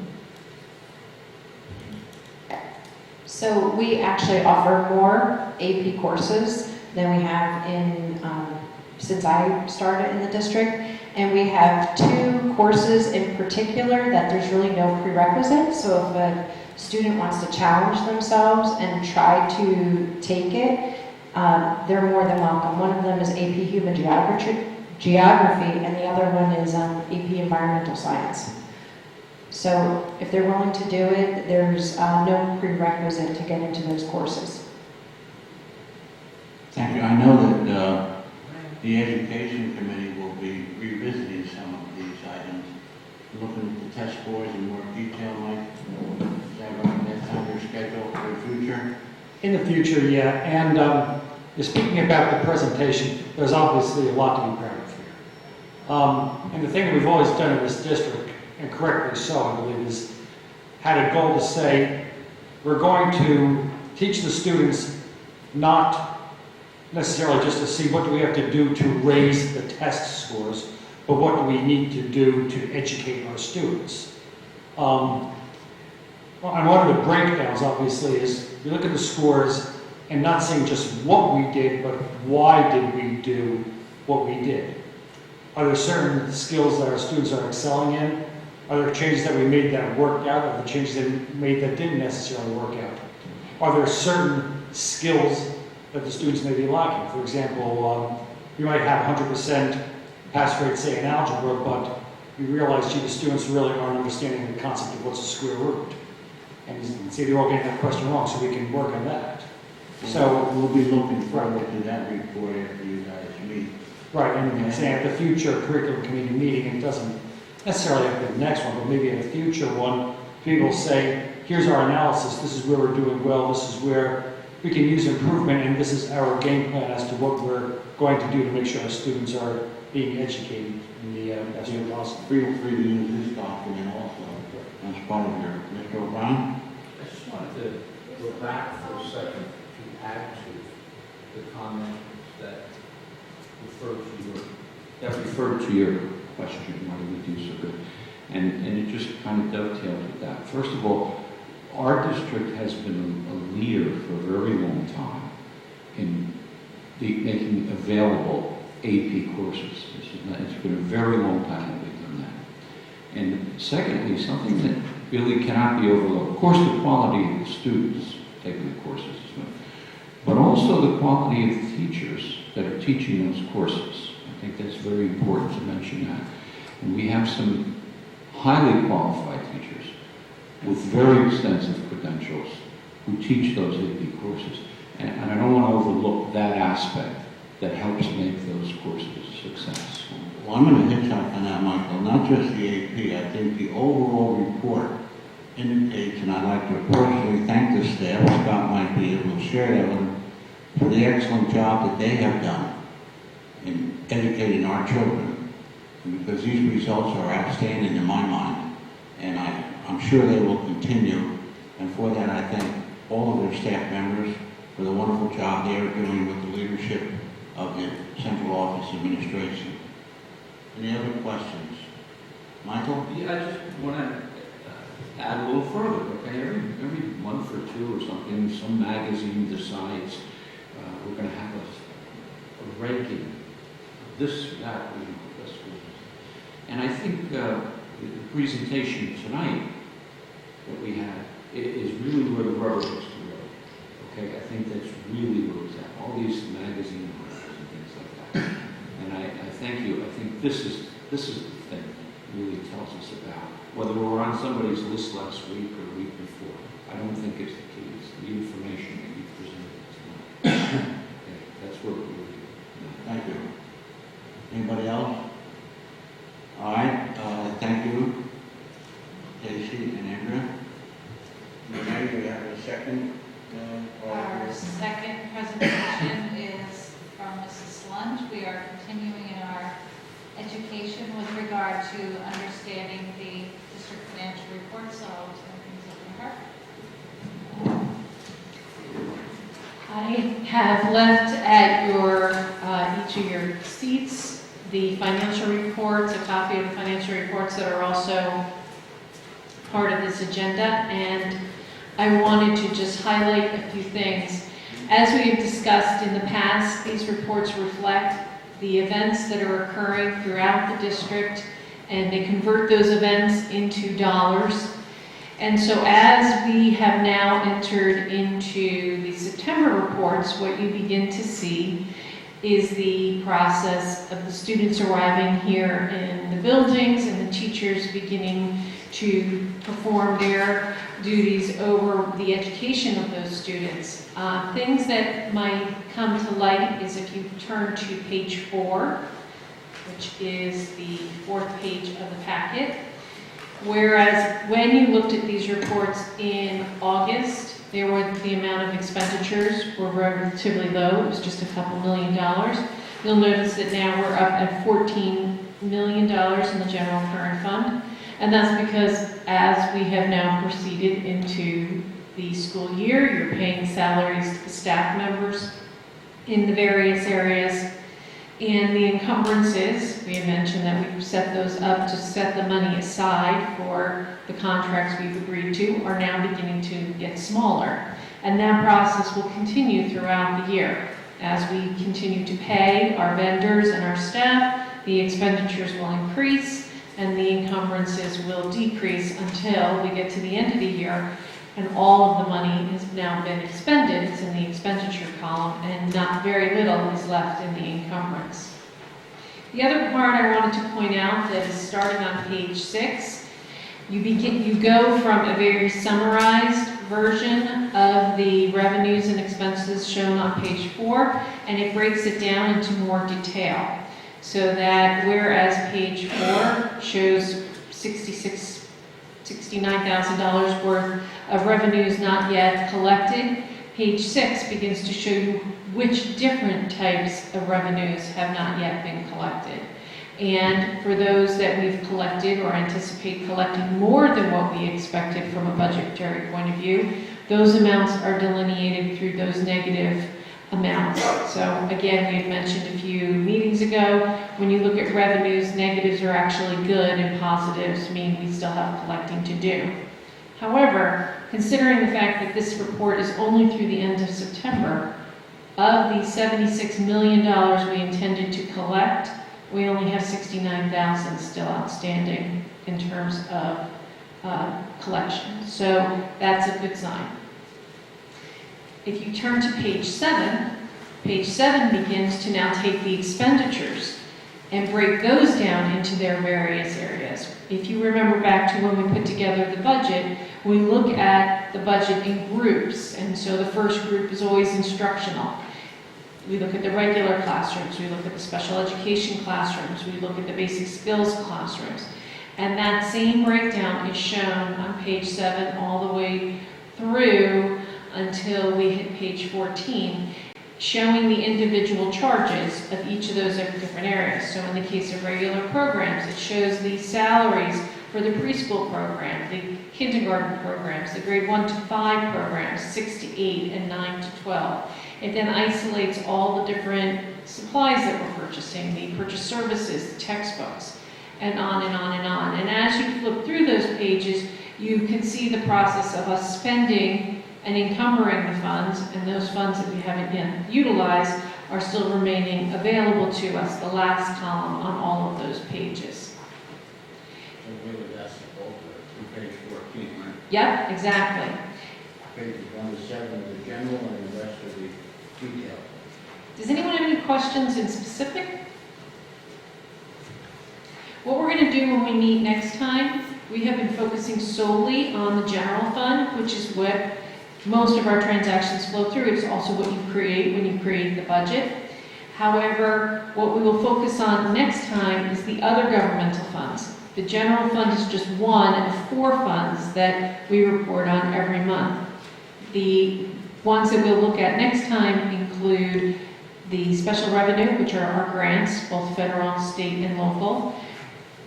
Speaker 9: So we actually offer more AP courses than we have since I started in the district. And we have 2 courses in particular that there's really no prerequisite. So if a student wants to challenge themselves and try to take it, they're more than welcome. One of them is AP Human Geography, and the other one is AP Environmental Science. So if they're willing to do it, there's no prerequisite to get into those courses.
Speaker 1: Thank you. I know that the Education Committee will be revisiting some of these items, looking at the test scores in more detail, Mike. Is that right? That's on your schedule for the future?
Speaker 11: In the future, yeah. And speaking about the presentation, there's obviously a lot to be proud of here. And the thing that we've always done in this district, and correctly so, I believe, is had a goal to say, we're going to teach the students not necessarily just to see what do we have to do to raise the test scores, but what do we need to do to educate our students. And one of the breakdowns, obviously, is you look at the scores and not seeing just what we did, but why did we do what we did. Are there certain skills that our students are excelling in? Are there changes that we made that worked out? Are there changes that we made that didn't necessarily work out? Are there certain skills that the students may be lacking? For example, you might have 100% pass rate, say, in algebra, but you realize, gee, the students really aren't understanding the concept of what's a square root. And you can see they're all getting that question wrong, so we can work on that. So
Speaker 1: we'll be looking forward to that report after you guys meet.
Speaker 11: right, and say at the future curriculum committee meeting, it doesn't necessarily have to be the next one, but maybe in a future one, people say, here's our analysis, this is where we're doing well, this is where we can use improvement, and this is our game plan as to what we're going to do to make sure our students are being educated in the best way possible.
Speaker 1: Feel free to use this document also as part of your, Mr. O'Brien.
Speaker 12: I just wanted to go back for a second to add to the comment that referred to your question, why do we do so good? And it just kind of dovetails with that. First of all, our district has been a leader for a very long time in making available AP courses. It's been a very long time that we've done that. And secondly, something that really cannot be overlooked, of course, the quality of the students taking the courses, but also the quality of the teachers that are teaching those courses. I think that's very important to mention that. And we have some highly qualified teachers with very extensive credentials who teach those AP courses. And I don't want to overlook that aspect that helps make those courses a success.
Speaker 1: Well, I'm going to hitchhike on that, Michael. Not just the AP, I think the overall report indicates, and I'd like to personally thank the staff, Scott might be able to share that with them, for the excellent job that they have done in educating our children. Because these results are outstanding in my mind, and I'm sure they will continue. And for that, I thank all of their staff members for the wonderful job they are doing with the leadership of the central office administration. Any other questions? Michael?
Speaker 12: Yeah, I just want to add a little further, okay? Every month or two or something, some magazine decides we're going to have a ranking, this, that, this. And I think the presentation tonight that we had is really where the rubber hits the road. Okay, I think that's really where it's at. All these magazine articles and things like that. And I thank you. I think this is the thing that really tells us about whether we're on somebody's list last week or the week before. I don't think it's the key. It's the information that you presented tonight. Okay, that's what we're doing.
Speaker 1: Thank you. Anybody else? All right, thank you, Casey and Andrea. Now you have a second.
Speaker 3: Our second
Speaker 2: have left at your, each of your seats the financial reports, a copy of the financial reports that are also part of this agenda, and I wanted to just highlight a few things. As we have discussed in the past, these reports reflect the events that are occurring throughout the district, and they convert those events into dollars. And so as we have now entered into the September reports, what you begin to see is the process of the students arriving here in the buildings and the teachers beginning to perform their duties over the education of those students. Things that might come to light is if you turn to page 4, which is the 4th page of the packet. Whereas when you looked at these reports in August, the amount of expenditures were relatively low. It was just a couple $1 million. You'll notice that now we're up at $14 million in the general current fund. And that's because as we have now proceeded into the school year, you're paying salaries to the staff members in the various areas. And the encumbrances, we have mentioned that we've set those up to set the money aside for the contracts we've agreed to, are now beginning to get smaller. And that process will continue throughout the year. As we continue to pay our vendors and our staff, the expenditures will increase and the encumbrances will decrease until we get to the end of the year and all of the money has now been expended. It's in the expenditure column, and not very little is left in the encumbrance. The other part I wanted to point out that is starting on page 6, you go from a very summarized version of the revenues and expenses shown on page 4, and it breaks it down into more detail. So that whereas page 4 shows $69,000 worth of revenues not yet collected, page 6 begins to show you which different types of revenues have not yet been collected. And for those that we've collected or anticipate collecting more than what we expected from a budgetary point of view, those amounts are delineated through those negative amounts. So again, we had mentioned a few meetings ago, when you look at revenues, negatives are actually good and positives mean we still have collecting to do. However, considering the fact that this report is only through the end of September, of the $76 million we intended to collect, we only have $69,000 still outstanding in terms of collection. So that's a good sign. If you turn to page 7 begins to now take the expenditures and break those down into their various areas. If you remember back to when we put together the budget, we look at the budget in groups, and so the first group is always instructional. We look at the regular classrooms, we look at the special education classrooms, we look at the basic skills classrooms, and that same breakdown is shown on page 7 all the way through until we hit page 14, showing the individual charges of each of those different areas. So in the case of regular programs, it shows the salaries for the preschool program, the kindergarten programs, the grade 1 to 5 programs, 6 to 8, and 9 to 12. It then isolates all the different supplies that we're purchasing, the purchase services, the textbooks, and on and on and on. And as you flip through those pages, you can see the process of us spending and encumbering the funds, and those funds that we haven't yet utilized are still remaining available to us, the last column on all of those pages.
Speaker 1: So really that's the bulk of it, through page 14, right?
Speaker 2: Yep, exactly.
Speaker 1: Pages 1 to 7 are the general and the rest are the detail.
Speaker 2: Does anyone have any questions in specific? What we're going to do when we meet next time, we have been focusing solely on the general fund, which is what most of our transactions flow through. It's also what you create when you create the budget. However, what we will focus on next time is the other governmental funds. The general fund is just one of 4 funds that we report on every month. The ones that we'll look at next time include the special revenue, which are our grants, both federal, state, and local.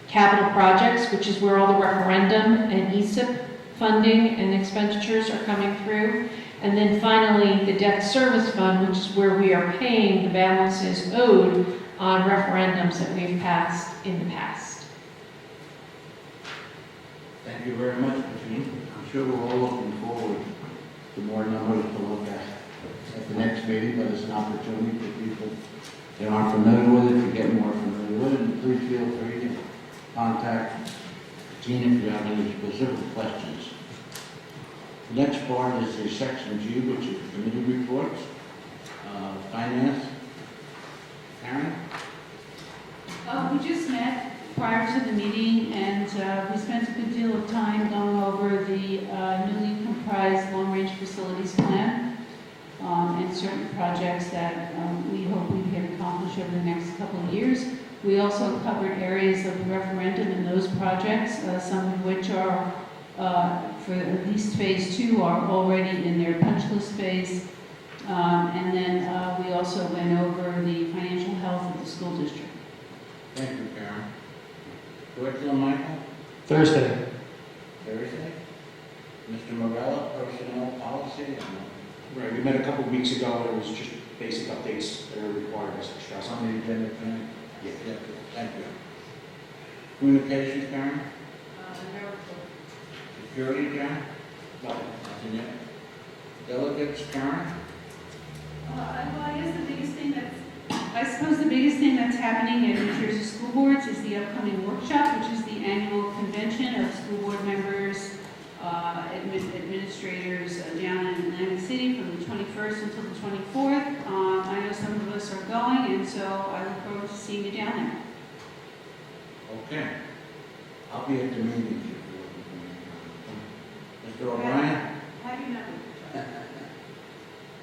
Speaker 2: Capital projects, which is where all the referendum and ESIP funding and expenditures are coming through. And then finally, the debt service fund, which is where we are paying the balances owed on referendums that we've passed in the past.
Speaker 1: Thank you very much, Christine. I'm sure we're all looking forward to more numbers to look at the next meeting, but it's an opportunity for people that aren't familiar with it to get more familiar with it. And please feel free to contact Gene if you have any specific questions. The next part is the section G, which is committee reports. Finance. Karen?
Speaker 7: We just met prior to the meeting, and we spent a good deal of time going over the newly comprised long-range facilities plan and certain projects that we hope we can accomplish over the next couple of years. We also covered areas of the referendum in those projects, some of which are, for at least phase 2, are already in their punch list phase. And then we also went over the financial health of the school district.
Speaker 1: Thank you, Karen. Curriculum, Michael?
Speaker 11: Thursday.
Speaker 1: Thursday. Mr. Morella, personnel policy.
Speaker 8: Right, we met a couple of weeks ago, and it was just basic updates that are required as stress.
Speaker 1: On the agenda tonight?
Speaker 8: Yeah.
Speaker 1: Yeah, thank you. Communications, Karen? Security, John?
Speaker 8: Nothing.
Speaker 1: Nothing yet. Delegates, Karen?
Speaker 7: Well, I guess I suppose the biggest thing that's happening at New Jersey School Boards is the upcoming workshop, which is the annual convention of school board members, administrators down in Atlantic City from the 21st until the 24th. I know some of us are going, and so I look forward to seeing you down there.
Speaker 1: Okay. I'll be at the meeting. Mr. O'Brien?
Speaker 7: How do you know?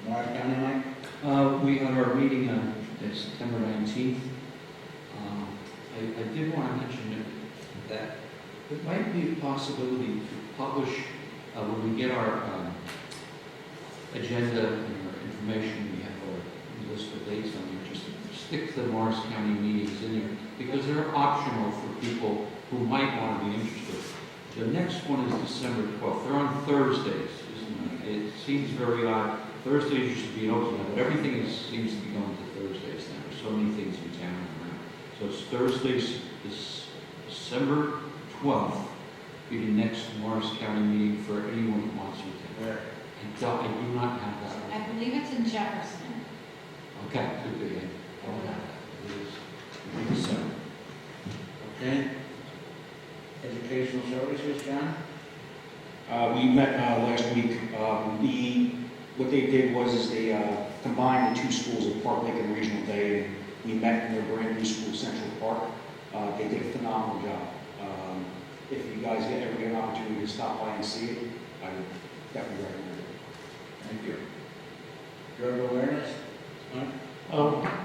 Speaker 1: Morris County, Mike?
Speaker 12: We had our meeting on September 19th. I did want to mention that there might be a possibility to publish, when we get our agenda and our information, we have our list of dates on there, just stick the Morris County meetings in there, because they're optional for people who might want to be interested. The next one is December 12th. They're on Thursdays, isn't it? It seems very odd. Thursdays used to be open, but everything seems to be going to Thursdays now. There's so many things in town around. So it's Thursdays, December 12th, be the next Morris County meeting for anyone who wants to attend. I do not have that.
Speaker 3: I believe it's in Jefferson.
Speaker 12: Okay, could be. I don't have that. It is December.
Speaker 1: Okay. Educational services, John?
Speaker 8: We met last week. What they did was they combined the two schools at Park Lake and Regional Day, and we met in their brand new school, Central Park. They did a phenomenal job. If you guys ever get an opportunity to stop by and see it, I would definitely recommend it.
Speaker 1: Thank you. Drug awareness?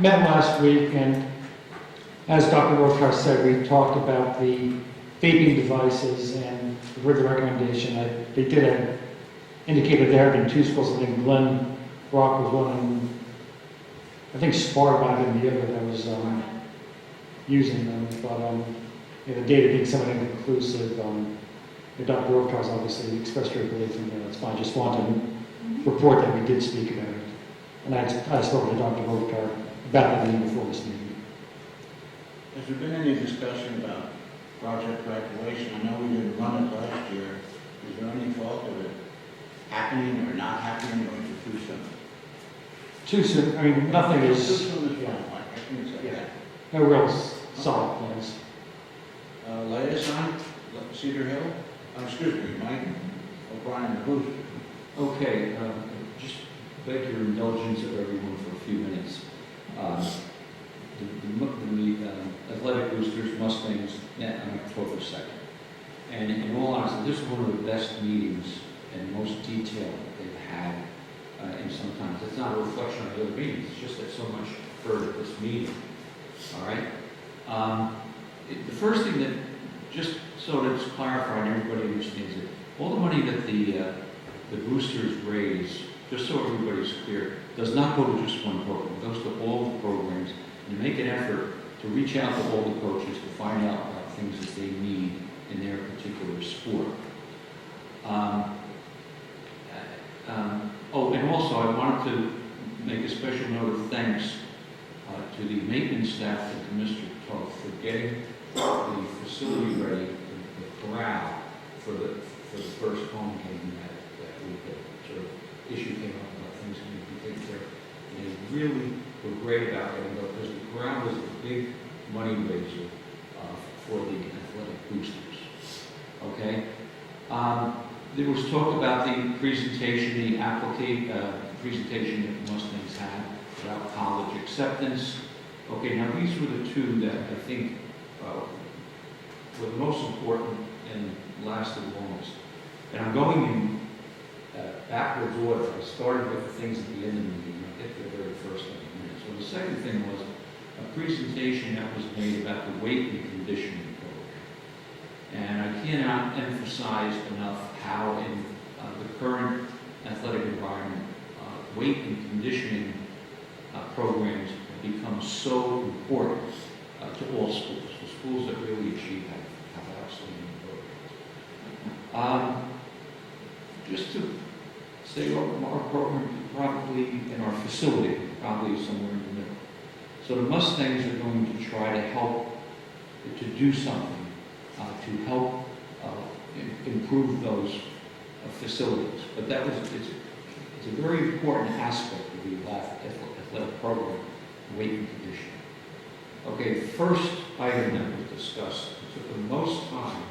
Speaker 11: Met last week, and as Dr. Rothar said, we talked about the vaping devices and with the recommendation that they did indicated there have been two schools. I think Glen Rock was one, and I think Sparta might have been the other that was using them. But the data being somewhat inconclusive, Dr. Rothar obviously expressed her belief in that's fine. Just wanted to report that we did speak about it. And I spoke to Dr. Rothar about the meeting before this meeting.
Speaker 1: Has there been any discussion about Project Graduation? I know we didn't run it last year. Is there any thought of it happening or not happening, or is it too soon?
Speaker 11: Too soon. I mean, nothing
Speaker 1: Too
Speaker 11: is,
Speaker 1: soon is fine, Mike. I can say that.
Speaker 11: no real solid plans.
Speaker 1: Liaison, Cedar Hill? Excuse me, Mike O'Brien, the booster.
Speaker 12: Okay, just beg your indulgence of everyone for a few minutes. The athletic boosters, Mustangs, met on October 2nd. And in all honesty, this is one of the best meetings and most detailed that they've had in some time. It's not a reflection of the other meetings, it's just that so much occurred at this meeting. All right? The first thing that, just so that it's clarified and everybody understands it, all the money that the boosters raise, just so everybody's clear, does not go to just one program. It goes to all the programs, and make an effort to reach out to all the coaches to find out about things that they need in their particular sport. Oh, and also I wanted to make a special note of thanks to the maintenance staff at Mr. Toth for getting the facility ready, the corral, for the first home game that week. That sort of issue came up about things that need to be taken care of. And they really were great about it, because the corral was a big money raiser for the athletic boosters. Okay? There was talk about the presentation, presentation that the Mustangs had about college acceptance. Okay, now these were the two that I think were the most important and lasted longest. And I'm going in backwards order. I started with the things at the end of the meeting. I'll get to the very first minute. So the second thing was a presentation that was made about the weight and conditioning program. And I cannot emphasize enough how in the current athletic environment, weight and conditioning programs have become so important to all schools. The schools that really achieve have outstanding programs. Just to say our program probably, in our facility, probably somewhere in the middle. So the Mustangs are going to try to help to do something to help improve those facilities. But it's a very important aspect of the athletic program, weight and conditioning. Okay, the first item that was discussed, took the most time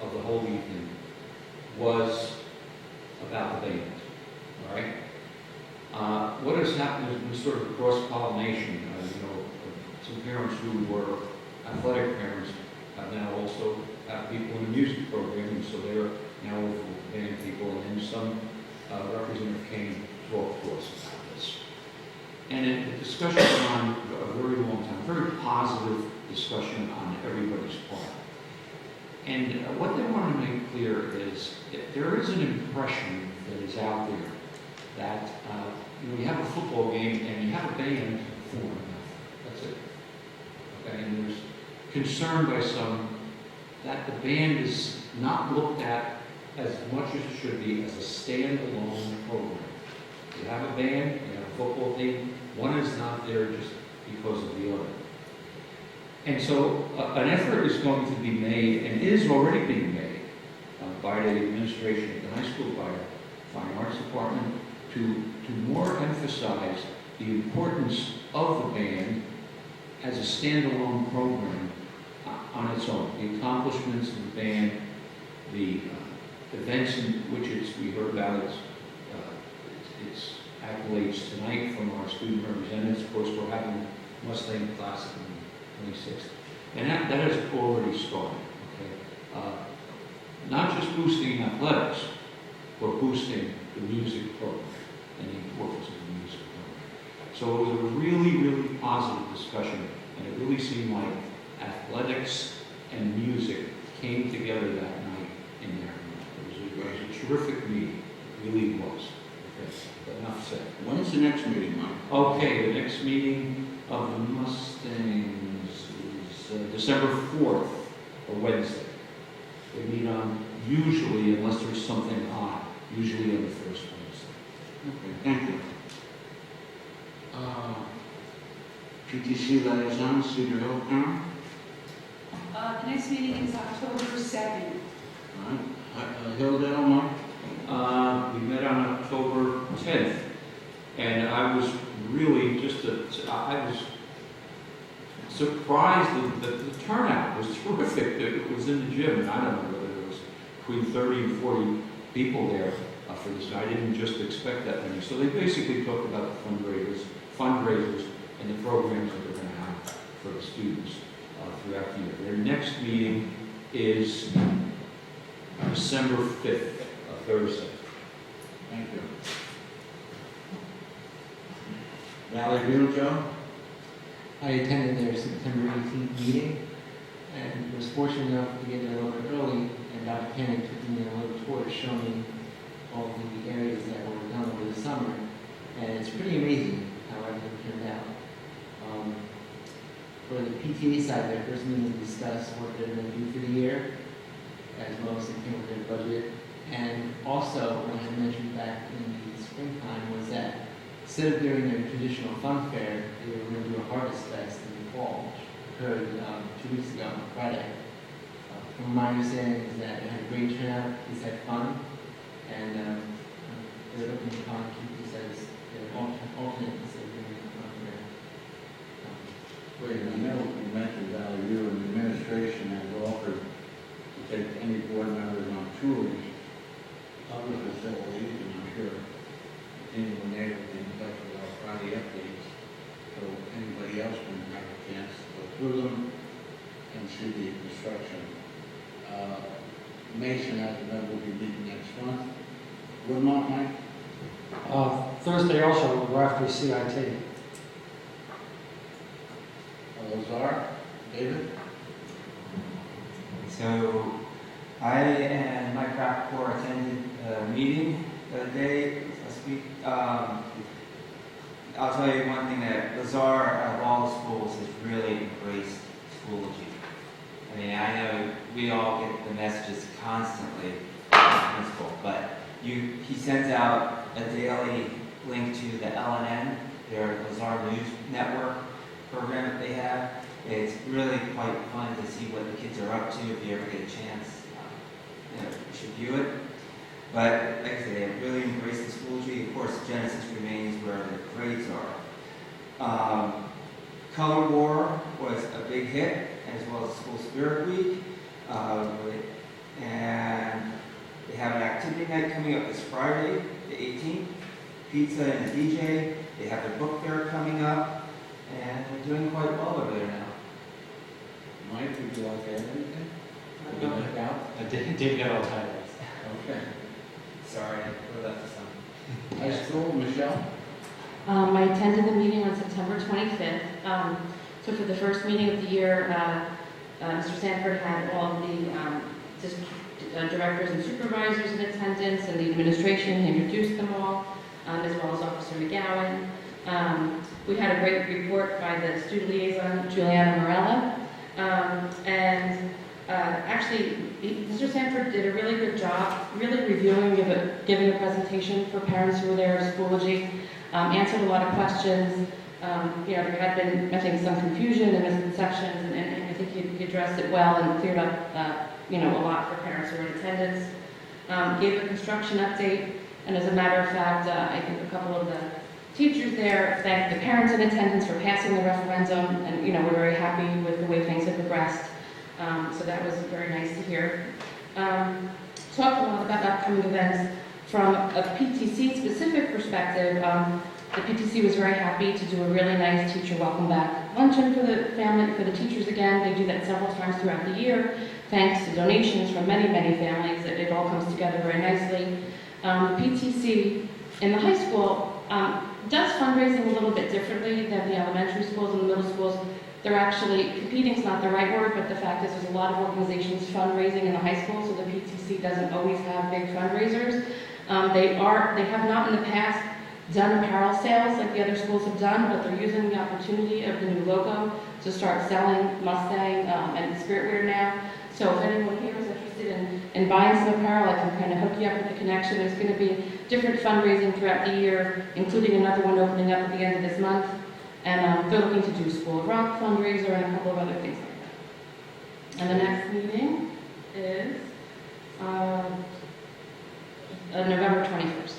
Speaker 12: of the whole evening, was about the band. All right? What has happened has been sort of cross-pollination. Some parents who were athletic parents have now also have people in the music program, and so they're now with the band people, and then some representative came to talk to us about this. And the discussion went on a very long time, very positive discussion on everybody's part. And what they want to make clear is that there is an impression that is out there that you have a football game and you have a band performing. That's it. Okay, and there's concern by some that the band is not looked at as much as it should be as a standalone program. You have a band, you have a football team, one is not there just because of the other. And so an effort is going to be made, and is already being made, by the administration at the high school, by our fine arts department, to more emphasize the importance of the band as a standalone program on its own. The accomplishments of the band, the events in which we heard about its accolades tonight from our student representatives. Of course, we're having Mustang Classic on the 26th. And that has already started. Okay? Not just boosting athletics, but boosting the music program and the importance of the music program. So it was a really, really positive discussion, and it really seemed like athletics and music came together that night in there. It was a terrific meeting. It really was. Okay, but enough said.
Speaker 1: When's the next meeting, Mike?
Speaker 12: Okay, the next meeting of the Mustangs is December 4th, a Wednesday. They meet on, usually, unless there's something on, usually on the first Wednesday.
Speaker 1: Okay, thank you. PTC liaison, Cedar Hill, Karen?
Speaker 7: The next meeting is October 2nd.
Speaker 1: All right. Hilldale, Mike?
Speaker 12: We met on October 10th, and I was really I was surprised that the turnout was terrific. It was in the gym, and I don't know whether there was between 30 and 40 people there for this. I didn't just expect that many. So they basically talked about the fundraisers, and the programs that they're going to have for the students throughout the year. Their next meeting is December 5th, Thursday.
Speaker 1: Thank you. Valley View, Joe?
Speaker 13: I attended their September 18th meeting and was fortunate enough to get there a little bit early, and Dr. Kenny took me on a little tour showing all the areas that were done over the summer. And it's pretty amazing how everything turned out. For the PTA side, their first meeting discussed what they're going to do for the year, as well as they came with their budget. And also, when I mentioned back in the springtime was that instead of doing their traditional fun fair, they were going to do a harvest fest in the fall, which occurred 2 weeks ago on Friday. From my understanding is that it had a great turnout, kids had fun, and they're looking upon keepers as their alternate instead of doing the fun fair.
Speaker 1: Wait, I know you mentioned you and the administration has offered to take any board members on tours of the facilities, and I'm sure Dean Renee will be in touch with our Friday updates, so anybody else can have a chance to go through them and see the construction. Mason, as you know, will be meeting next month. Woodmont, Mike?
Speaker 11: Thursday also, we're after CIT.
Speaker 1: Lazar? David?
Speaker 14: So, I and my craft corps attended a meeting the other day last week. I'll tell you one thing, that Lazar, out of all the schools, has really embraced Schoology. I mean, I know we all get the messages constantly from the principal, but he sends out a daily link to the LNN, their Lazar News Network program that they have. It's really quite fun to see what the kids are up to. If you ever get a chance, you should view it. But like I say, they really embrace the Schoology. Of course, Genesis remains where the grades are. Color War was a big hit, as well as School Spirit Week. And they have an activity night coming up this Friday, the 18th. Pizza and a DJ. They have their book fair coming up. And they're doing quite well over there now.
Speaker 1: Mike, would you like to add anything?
Speaker 11: I didn't get all highlights.
Speaker 1: Okay.
Speaker 14: Sorry, I left some.
Speaker 1: High school, Michelle?
Speaker 10: I attended the meeting on September 25th. So for the first meeting of the year, Mr. Sanford had all of the directors and supervisors in attendance, and the administration. He introduced them all, as well as Officer McGowan. We had a great report by the student liaison, Juliana Morella. Actually, Mr. Sanford did a really good job, really reviewing, giving a presentation for parents who were there at Schoology, answered a lot of questions. There had been, I think, some confusion and misconceptions, and I think he addressed it well and cleared up, a lot for parents who were in attendance. Gave a construction update, and as a matter of fact, I think a couple of the teachers there thanked the parents in attendance for passing the referendum, and we're very happy with the way things have progressed. So that was very nice to hear. Talked a lot about upcoming events from a PTC specific perspective. The PTC was very happy to do a really nice teacher welcome back luncheon for the family, for the teachers again. They do that several times throughout the year, thanks to donations from many, many families. It all comes together very nicely. The PTC in the high school does fundraising a little bit differently than the elementary schools and the middle schools. They're actually, competing is not the right word, but the fact is there's a lot of organizations fundraising in the high school, so the PTC doesn't always have big fundraisers. They have not in the past done apparel sales like the other schools have done, but they're using the opportunity of the new logo to start selling Mustang and Spirit Wear now. So if anyone here is interested in buying some apparel, I can kind of hook you up with the connection. There's going to be different fundraising throughout the year, including another one opening up at the end of this month. And they're looking to do School of Rock fundraiser and a couple of other things like that. And the next meeting is November 21st.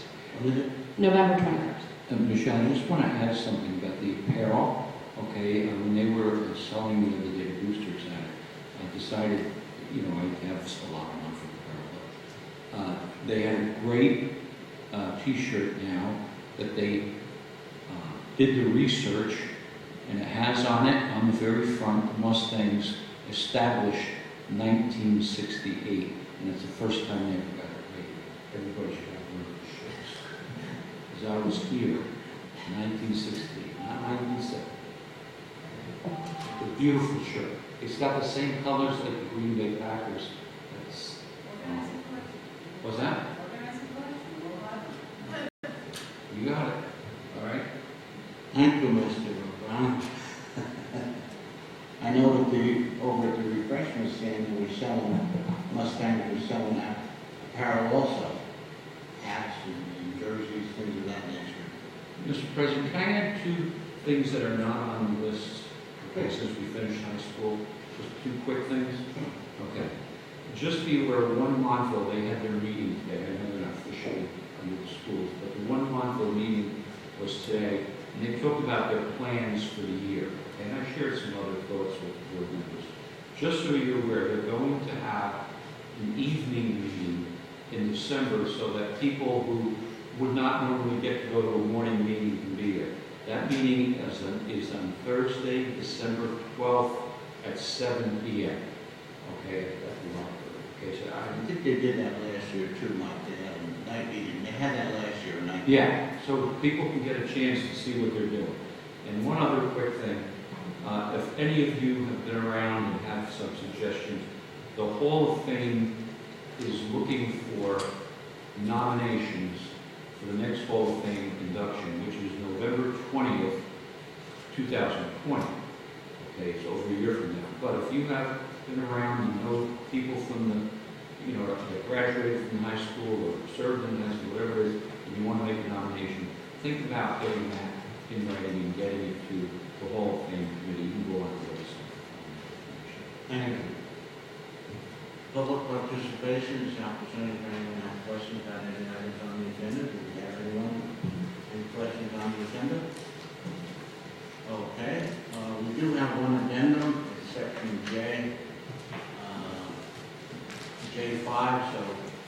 Speaker 10: November 21st.
Speaker 12: Michelle, I just want to add something about the apparel. Okay, when they were selling the other day Boosters at it, I decided, I have a lot of money for the apparel. But, they had a great T-shirt now that they did the research, and it has on it, on the very front, Mustangs established 1968, and it's the first time they ever got it rated. Everybody should have one of the shirts. Because I was here, 1968, not 1970. It's a beautiful shirt. It's got the same colors like the Green Bay Packers. What's that? You got it. All right.
Speaker 1: Thank you, Mr. Brown. I know that over at the refreshment stand, they were selling, Mustang was selling apparel also, hats and jerseys. things of that nature.
Speaker 12: Mr. President, can I add two things that are not on the list? Okay, since we finished high school, just two quick things. Okay. Just be aware, one Montville, they had their meeting today. I know they're not officially under the schools, but the one Montville meeting was today, and they talked about their plans for the year. And I shared some other thoughts with board members. Just so you're aware, they're going to have an evening meeting in December so that people who would not normally get to go to a morning meeting can be there. That meeting is on Thursday, December 12th at 7 p.m. Okay, at the library. Okay, so
Speaker 1: I think they did that last year too, Mike. They had a night meeting. They had that last year, night.
Speaker 12: yeah, so people can get a chance to see what they're doing. And one other quick thing, if any of you have been around and have some suggestions, the Hall of Fame is looking for nominations for the next Hall of Fame induction, which is November 20th, 2020. Okay, it's over a year from now. But if you have been around and know people from the, that graduated from high school or served in high school, whatever it is, and you want to make a nomination, think about getting that in writing and getting it to the Hall of Fame committee. You can go on the website.
Speaker 1: Thank you. Public participation is the opportunity for anyone to have questions about any items on the agenda. Do we have anyone? Any questions on the agenda? Okay, we do have one addendum, it's section J5, so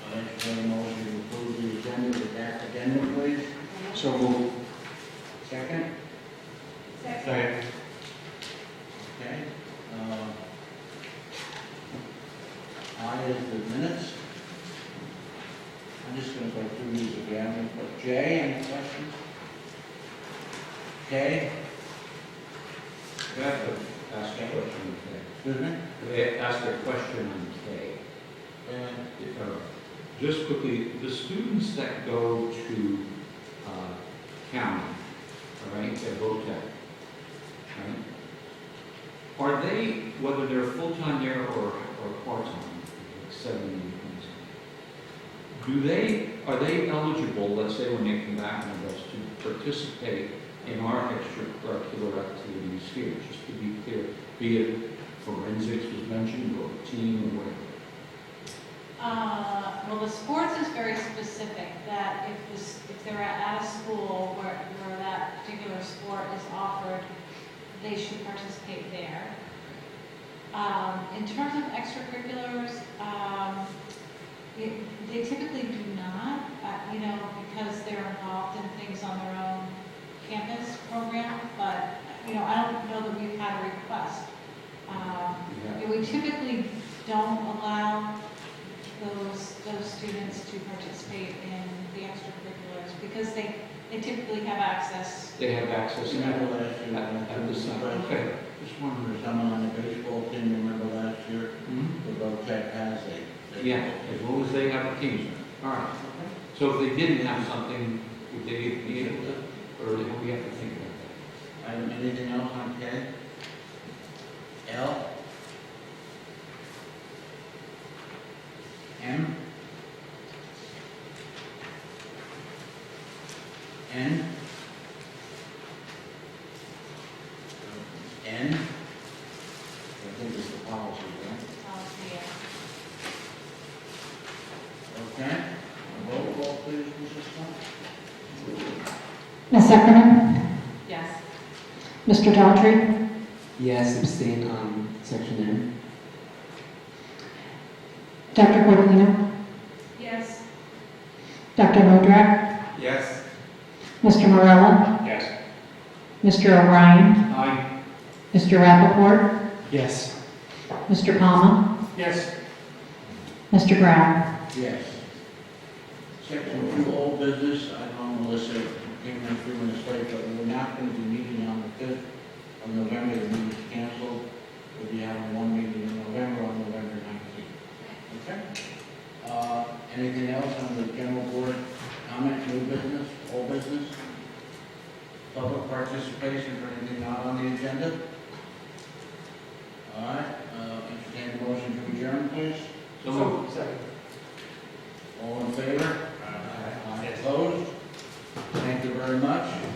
Speaker 1: I entertain a motion to approve the agenda with that addendum, please.
Speaker 6: So moved.
Speaker 1: Second?
Speaker 6: Second.
Speaker 1: Okay. I is the minutes. I'm just going to go through these again. But Jay, any questions? Kay?
Speaker 12: I have to ask a question on K.
Speaker 1: Excuse me?
Speaker 12: I asked a question on K. Just quickly, the students that go to county, all right, at VOTEC, right? Are they, whether they're full-time there or part-time, like 7 are they eligible, let's say when they come back with us, to participate in our extracurricular activities here? Just to be clear, be it forensics was mentioned, or team, or whatever.
Speaker 3: Well, the sports is very specific, that if they're at a school where that particular sport is offered, they should participate there. In terms of extracurriculars, they typically do not, because they're involved in things on their own campus program, but, I don't know that we've had a request. We typically don't allow those students to participate in the extracurriculars because they typically have access.
Speaker 12: They have access
Speaker 1: Remember last year?
Speaker 12: at the site. Okay.
Speaker 1: Just wondering, there's someone on the baseball team, remember last year?
Speaker 12: Mm-hmm.
Speaker 1: The VOTEC has a.
Speaker 12: Yeah, as long as they have a team. All right. So if they didn't have something, would they be able to, or do we have to think about that?
Speaker 1: Anything else on K? L? M? N? N? I think it's the policy, right? Okay. Roll call, please, Mrs. Scott.
Speaker 2: Ms. Heffernan?
Speaker 10: Yes.
Speaker 2: Mr. Daughtry?
Speaker 13: Yes, abstain on section M.
Speaker 2: Dr. Guadagnino?
Speaker 3: Yes.
Speaker 2: Dr. Modrak?
Speaker 14: Yes.
Speaker 2: Mr. Morella?
Speaker 8: Yes.
Speaker 2: Mr. O'Brien?
Speaker 12: Aye.
Speaker 2: Mr. Rappaport?
Speaker 11: Yes.
Speaker 2: Mr. Palma?
Speaker 11: Yes.
Speaker 2: Mr. Graham?
Speaker 1: Yes. Section 2, old business. I know Melissa came in 3 minutes late, but we're not going to be meeting on the 5th of November. The meeting's canceled. We'll be having one meeting in November on November 19th. Okay? Anything else on the general board comment? New business? Old business? Public participation for anything not on the agenda? All right. Entertain a motion to adjourn, please.
Speaker 12: So moved.
Speaker 11: Second.
Speaker 1: All in favor? Aye. Opposed? very much.